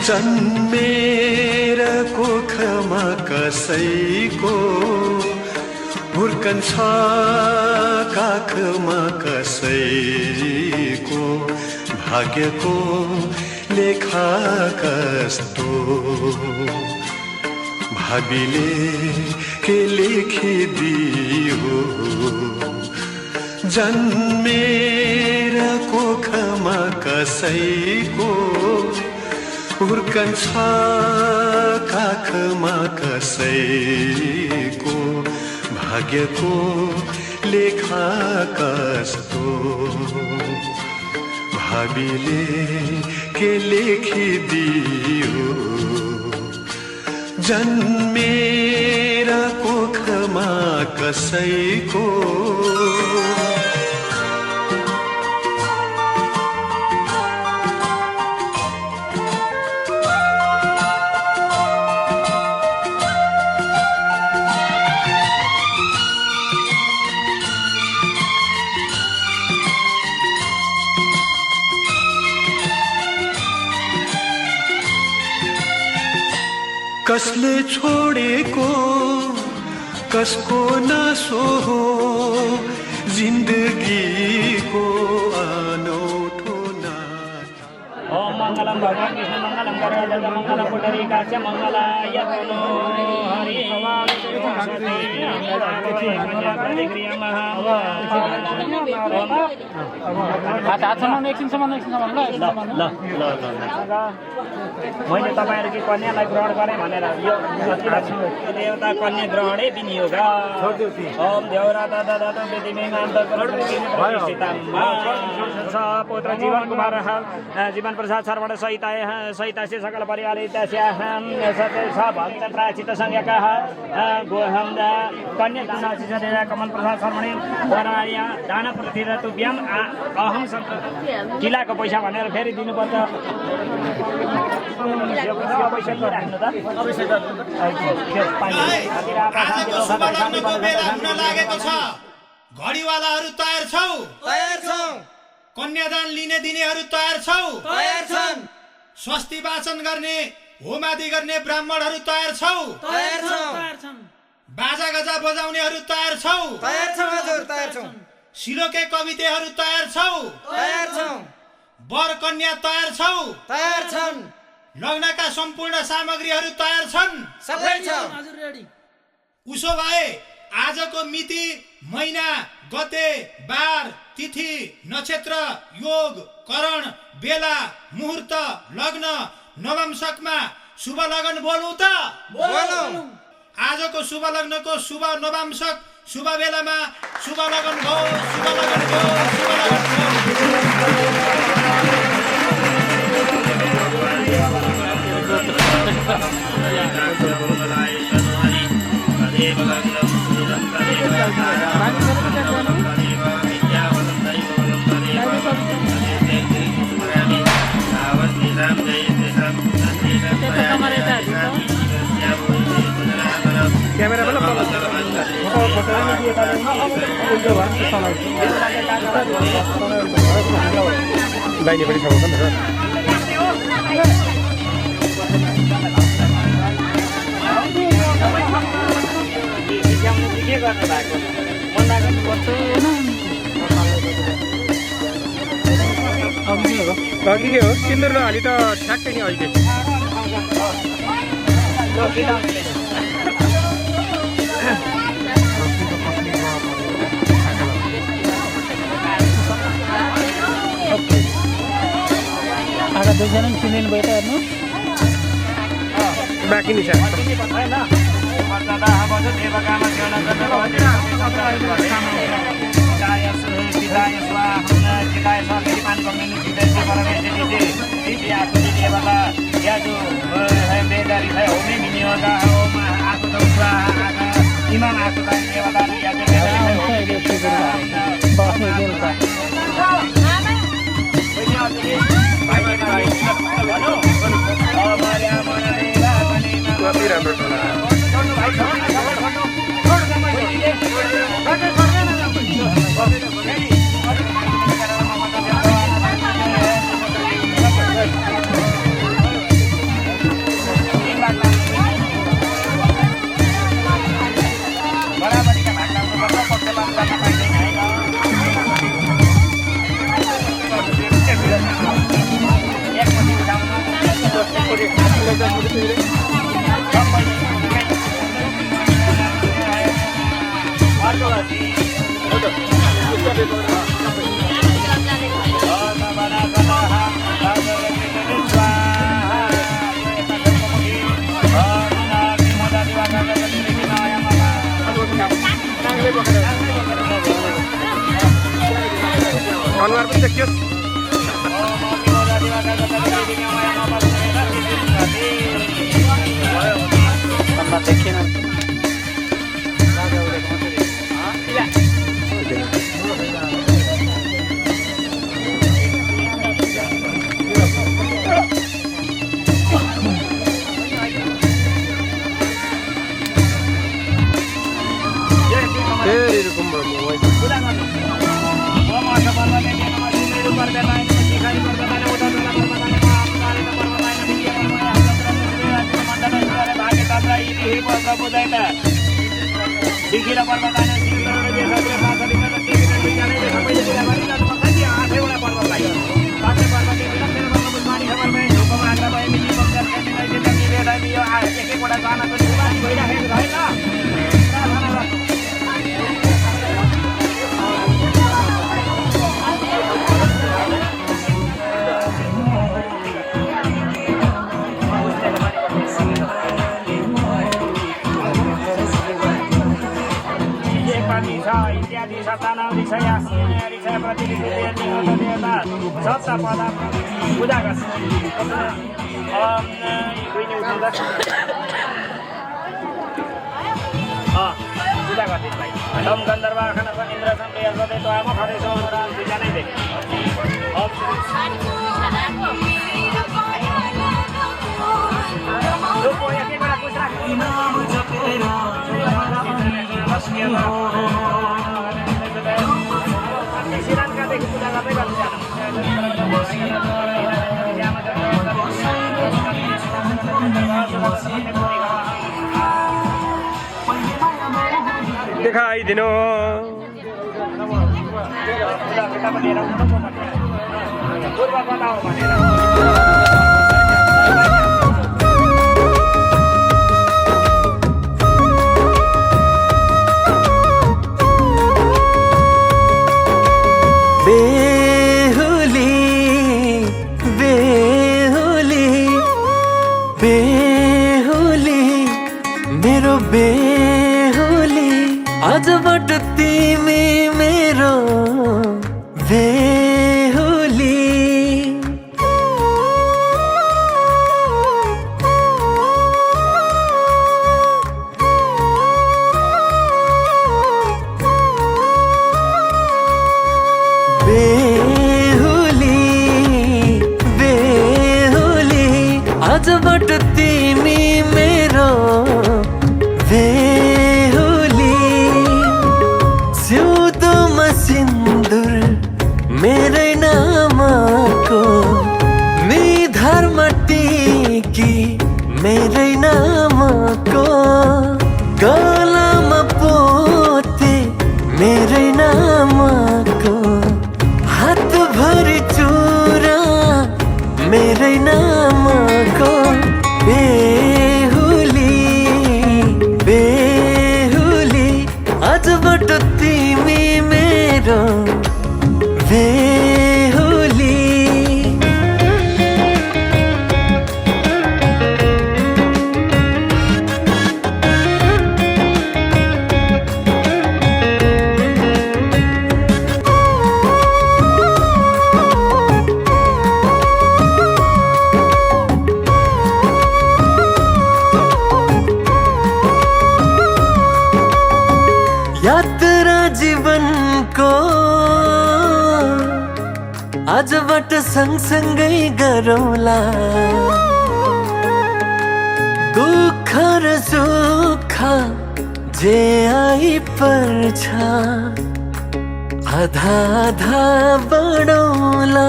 जन्मेर कोखमा कसैको हुर्कन्छ काखमा कसैको भाग्यको लेखा कस्तो भाबीले के लेखिदियो जन्मेर कोखमा कसैको हुर्कन्छ काखमा कसैको भाग्यको लेखा कस्तो भाबीले के लेखिदियो जन्मेर कोखमा कसैको कसले छोडेको कसको नासो हो जिन्दगीको अनौठो नाता ओम मंगलम भगवान कृष्ण मंगलम गरुड़ मंगलम पुंडरीकाक्ष मंगलाय तनो हरि मैले तपाईहरुको कन्यालाई ग्रहण गरे भनेर यो देवता कन्या ग्रहणै विनियोग ओम देवरा दादा दादा बेदिमे पुत्र जीवन कुमार जीवन प्रसाद सर्वण सहित से सकल परिवार भक्त प्राचित संज्ञक गोहम कन्या दाना कमल प्रसाद सर्वणे वराया दाना प्रतिरतुभ्याम अहम किलाको पैसा भनेर फेरि दिनुपर्छ घडीवालाहरु तयार छौ तयार छौ कन्यादान लिने दिनेहरु तयार छौ तयार छन् स्वस्ति वाचन गर्ने होमादि गर्ने ब्राह्मणहरु तयार छौ तयार छन् बाजा गजा बजाउनेहरु तयार छौ तयार छौ हजुर तयार छौ शिलोके कवितेहरु तयार छौ तयार छौ वर कन्या तयार छौ तयार छन् लग्नका सम्पूर्ण सामग्रीहरु तयार छन् सबै छ हजुर रेडी उसो भए आजको मिति, महिना, गते, बार, तिथि, नक्षत्र, योग, करण, बेला, मुहूर्त, लग्न, नवंशकमा शुभ लगन बोलौँ त? आजको शुभ लग्नको शुभ नवंशक शुभ बेलामा शुभ लगन भयो, शुभ लगन भयो, शुभ लगन क्यामेरा पनि दाहिने पनि छ अघि के हो सिन्दुर नहाली त ठ्याक्कै नि अहिले आधा दुईजना पनि चिनिनु भयो त हेर्नु बाँकी नि कति राम्रो छ अनुहार पनि देखियोस् देखिएन इत्यादि सप्ताह विषय प्रतिनिधिता सप्ताह पद पूजा गर्छ पूजा गर्दै ओम गन्धर्व खनस इन्द्र संप्रिय सदै तो आम खरे सो अनुराग दुईजनै दे देखाइदिनु मेरो बेहुली आजबाट तिमी मेरो बेहुली बेहुली बेहुली आजबाट तिमी मेरो बेहुली सिउँदोमा सिन्दुर मेरै नामको निधारमा टिकी मेरै नामको गलामा पोते मेरै नामको हातभरि चुरा मेरै नामको बेहुली बेहुली आजबाट तिमी मेरो बेहुली यात्रा जीवनको आजबाट सँगसँगै गरौँला दुःख र सुख जे आइपर्छ आधा आधा बढौँला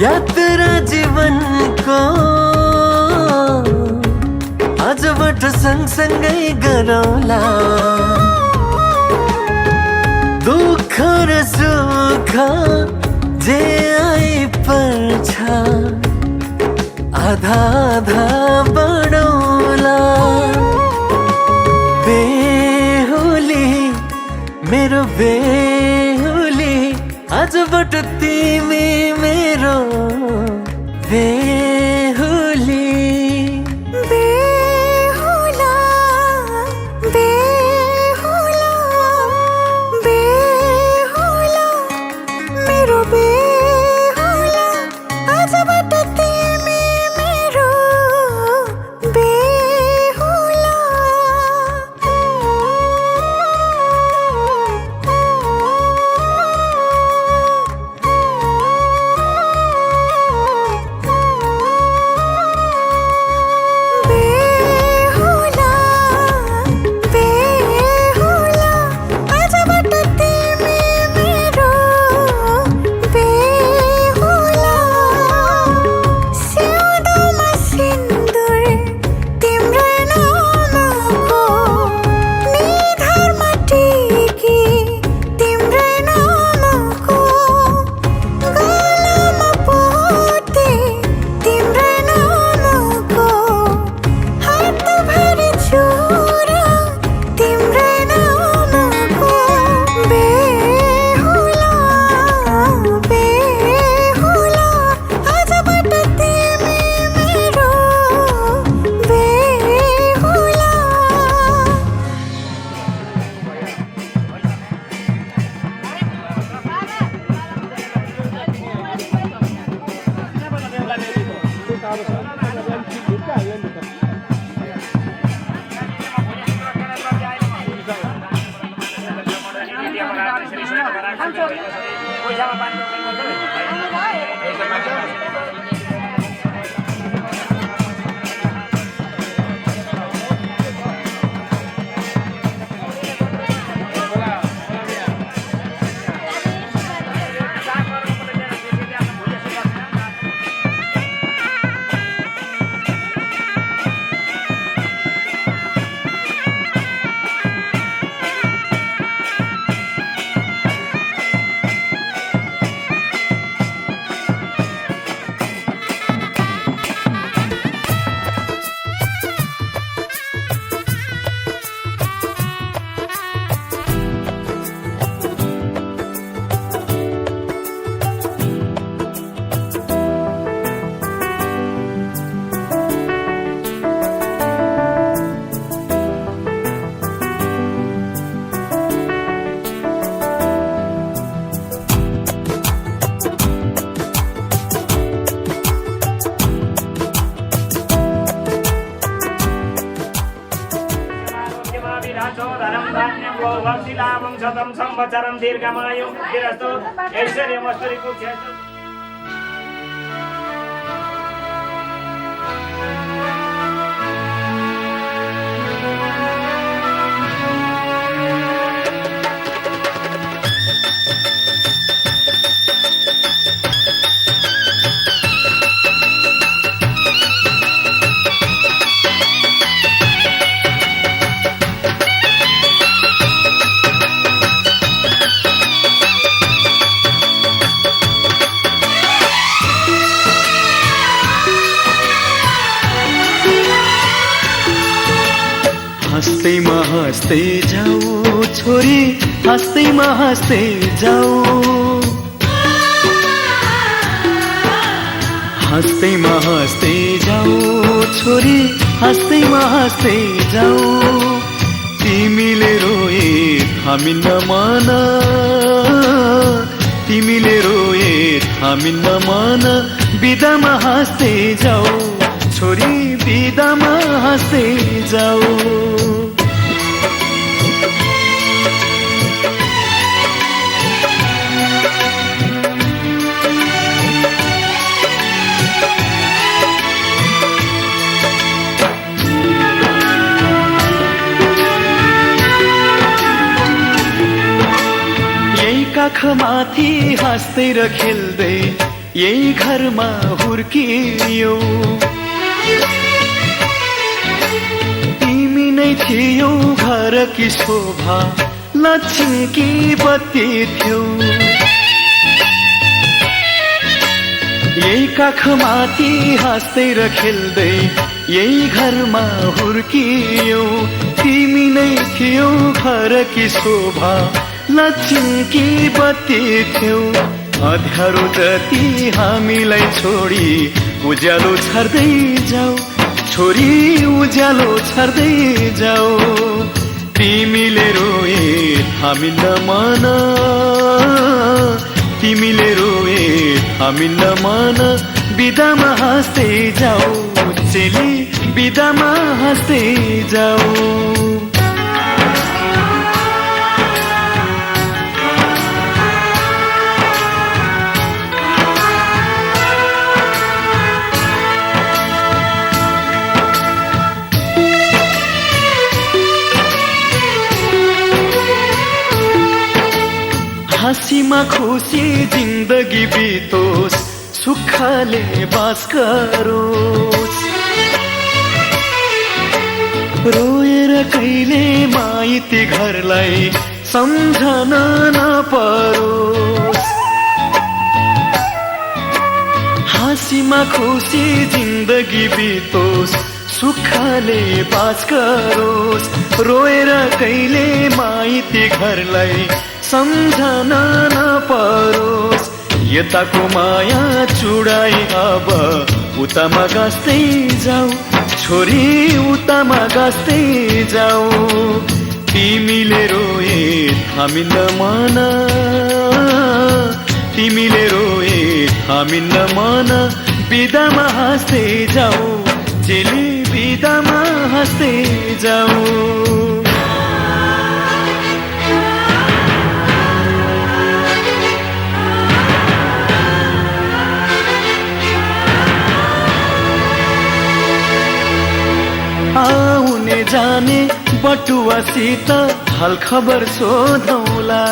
यात्रा जीवनको आजबाट सँगसँगै गरौँला दुःख र सुख जे आइपर्छ आधा आधा बढौँला बेहुली मेरो बेहुली आजबाट तिमी मेरो बेहुली भक्ति लाभं शतं संवत्सरं दीर्घमायुं वृद्धिरस्तु ऐश्वर्यमस्तु कुक्षेस्तु हँस्दैमा हँस्दै जाऊ छोरी, हँस्दैमा हँस्दै जाऊ, हँस्दैमा हँस्दै जाऊ छोरी, हँस्दैमा हँस्दै जाऊ। तिमीले रोए हामी नमान, तिमीले रोए हामी नमान, बिदामा हाँस्दै जाऊ छोरी, बिदामा हाँस्दै जाऊ। काखमाथि हाँस्दै र खेल्दै यही घरमा हुर्कियौ, तिमी नै थियौ घरकी शोभा, लक्ष्मीकी बत्ती थियौ। यही काखमाथि हाँस्दै र खेल्दै यही घरमा हुर्कियौ, तिमी नै थियौ घरकी शोभा, लक्ष्मीकी बत्ती थियौ। अँध्यारो जति हामीलाई छोडी उज्यालो छर्दै जाऊ छोरी, उज्यालो छर्दै जाऊ। तिमीले रोए हामी नमान, तिमीले रोए हामी नमान, बिदामा हाँस्दै जाऊ चेली, बिदामा हाँस्दै जाऊ। हाँसीमा खुसी जिन्दगी बितोस्, सुखले बास गरोस्। रोएर कहिले माइती घरलाई सम्झन नपरोस्। हाँसीमा खुसी जिन्दगी बितोस्, सुखले बास गरोस्। रोएर कहिले माइती घरलाई सम्झन नपरोस्। यताको माया चुडाई अब उतामा गाँस्दै जाऊ छोरी, उतामा गाँस्दै जाऊ। तिमीले रोए हामी नमान, तिमीले रोए हामी नमान, बिदामा हाँस्दै जाऊ चेली, बिदामा हाँस्दै जाऊ। आउने जाने बटुवासित हाल खबर सोधौला,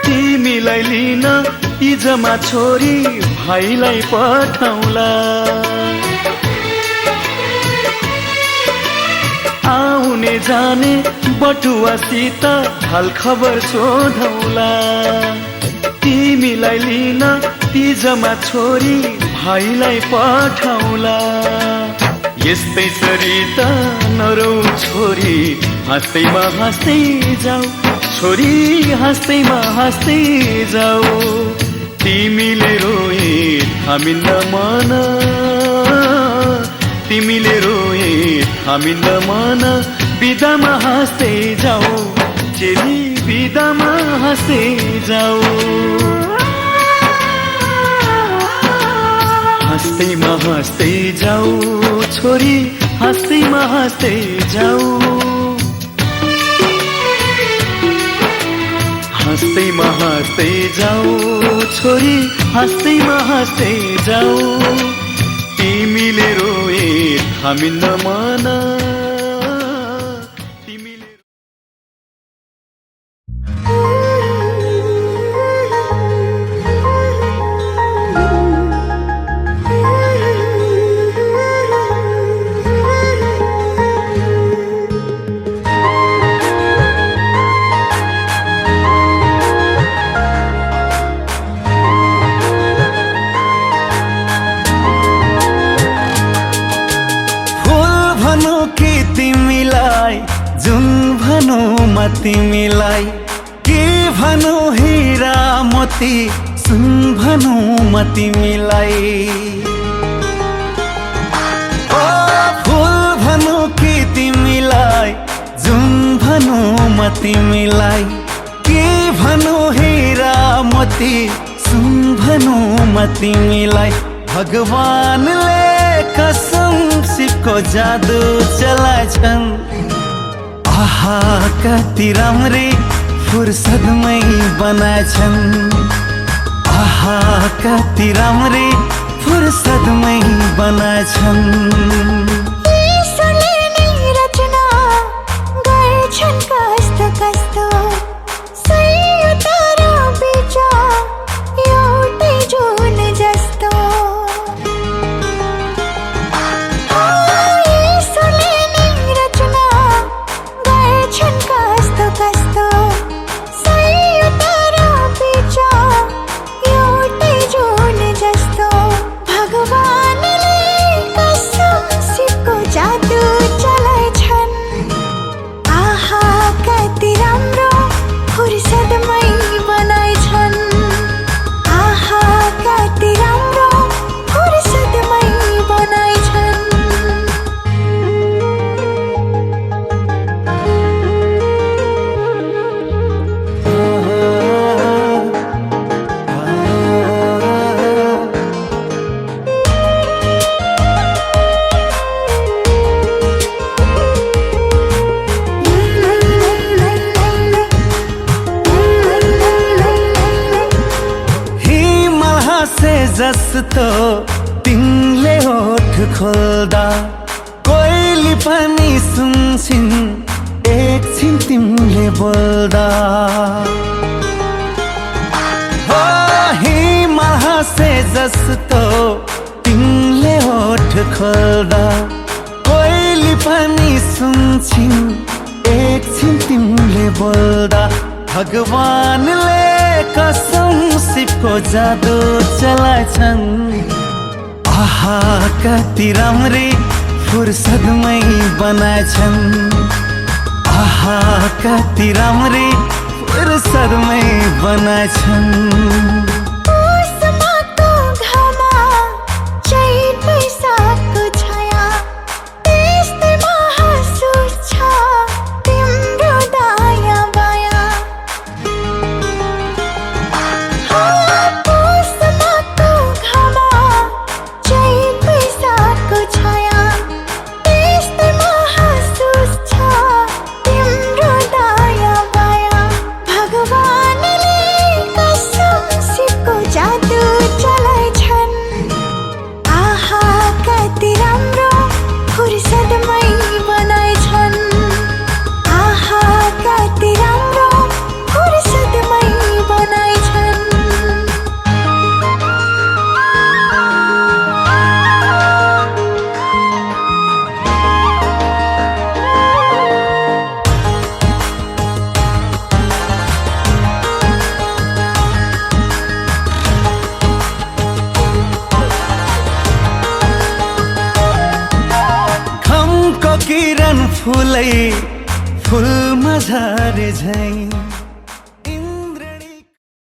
तिमीलाई लिन इजमा छोरी भाइलाई पठाउला। आउने जाने बटुवासित हाल खबर सोधौला, तिमीलाई लिन इजमा छोरी भाइलाई पठाउला। यस्तै सरिता नरौ छोरी, हाँस्दैमा हाँस्दै जाऊ छोरी, हाँस्दैमा हाँस्दै जाऊ। तिमीले रोए हामी नमान, तिमीले रोए हामी नमान, बिदामा हाँस्दै जाऊ चेली, बिदामा हाँस्दै जाऊ। हाँस्दैमा हाँस्दै जाऊ छोरी, हाँस्दैमा हाँस्दै जाऊ हाँस्दैमा हाँस्दै जाऊ छोरी हाँस्दैमा हाँस्दै जाऊ तिमीले रोए थामिन्न मन तिमीले तिमीलाई के भनौ हीरा मोती सुन भनौ म तिमीलाई ओ फुल भनौ कि तिमीलाई जुन भनौ म तिमीलाई के भनौ हीरा मोती सुन भनौ म तिमीलाई भगवानले कसम सिपको जादु चलाछन् आहा कति राम्री फुर्सदमै बनाछन् आहा कति राम्री फुर्सदमै बनाछन् ईश्वरले नै रचना गर्छन् कस्तो कस्तो सही तारा बीच एउटै जुन जस्तो जस्तो तिमीले ओठ खोल्दा कोइली पनि सुन्छन् एकछिन तिमीले बोल्दा हो हिमाल हाँसे जस्तो तिमीले ओठ खोल्दा कोइली पनि सुन्छन् एकछिन तिमीले बोल्दा भगवानले कसम सिपको जादु चलाछन् आहा कति राम्री फुर्सदमै बनाछन् आहा कति राम्री फुर्सदमै बनाछन् किरण फुलै फुल मझारे झैं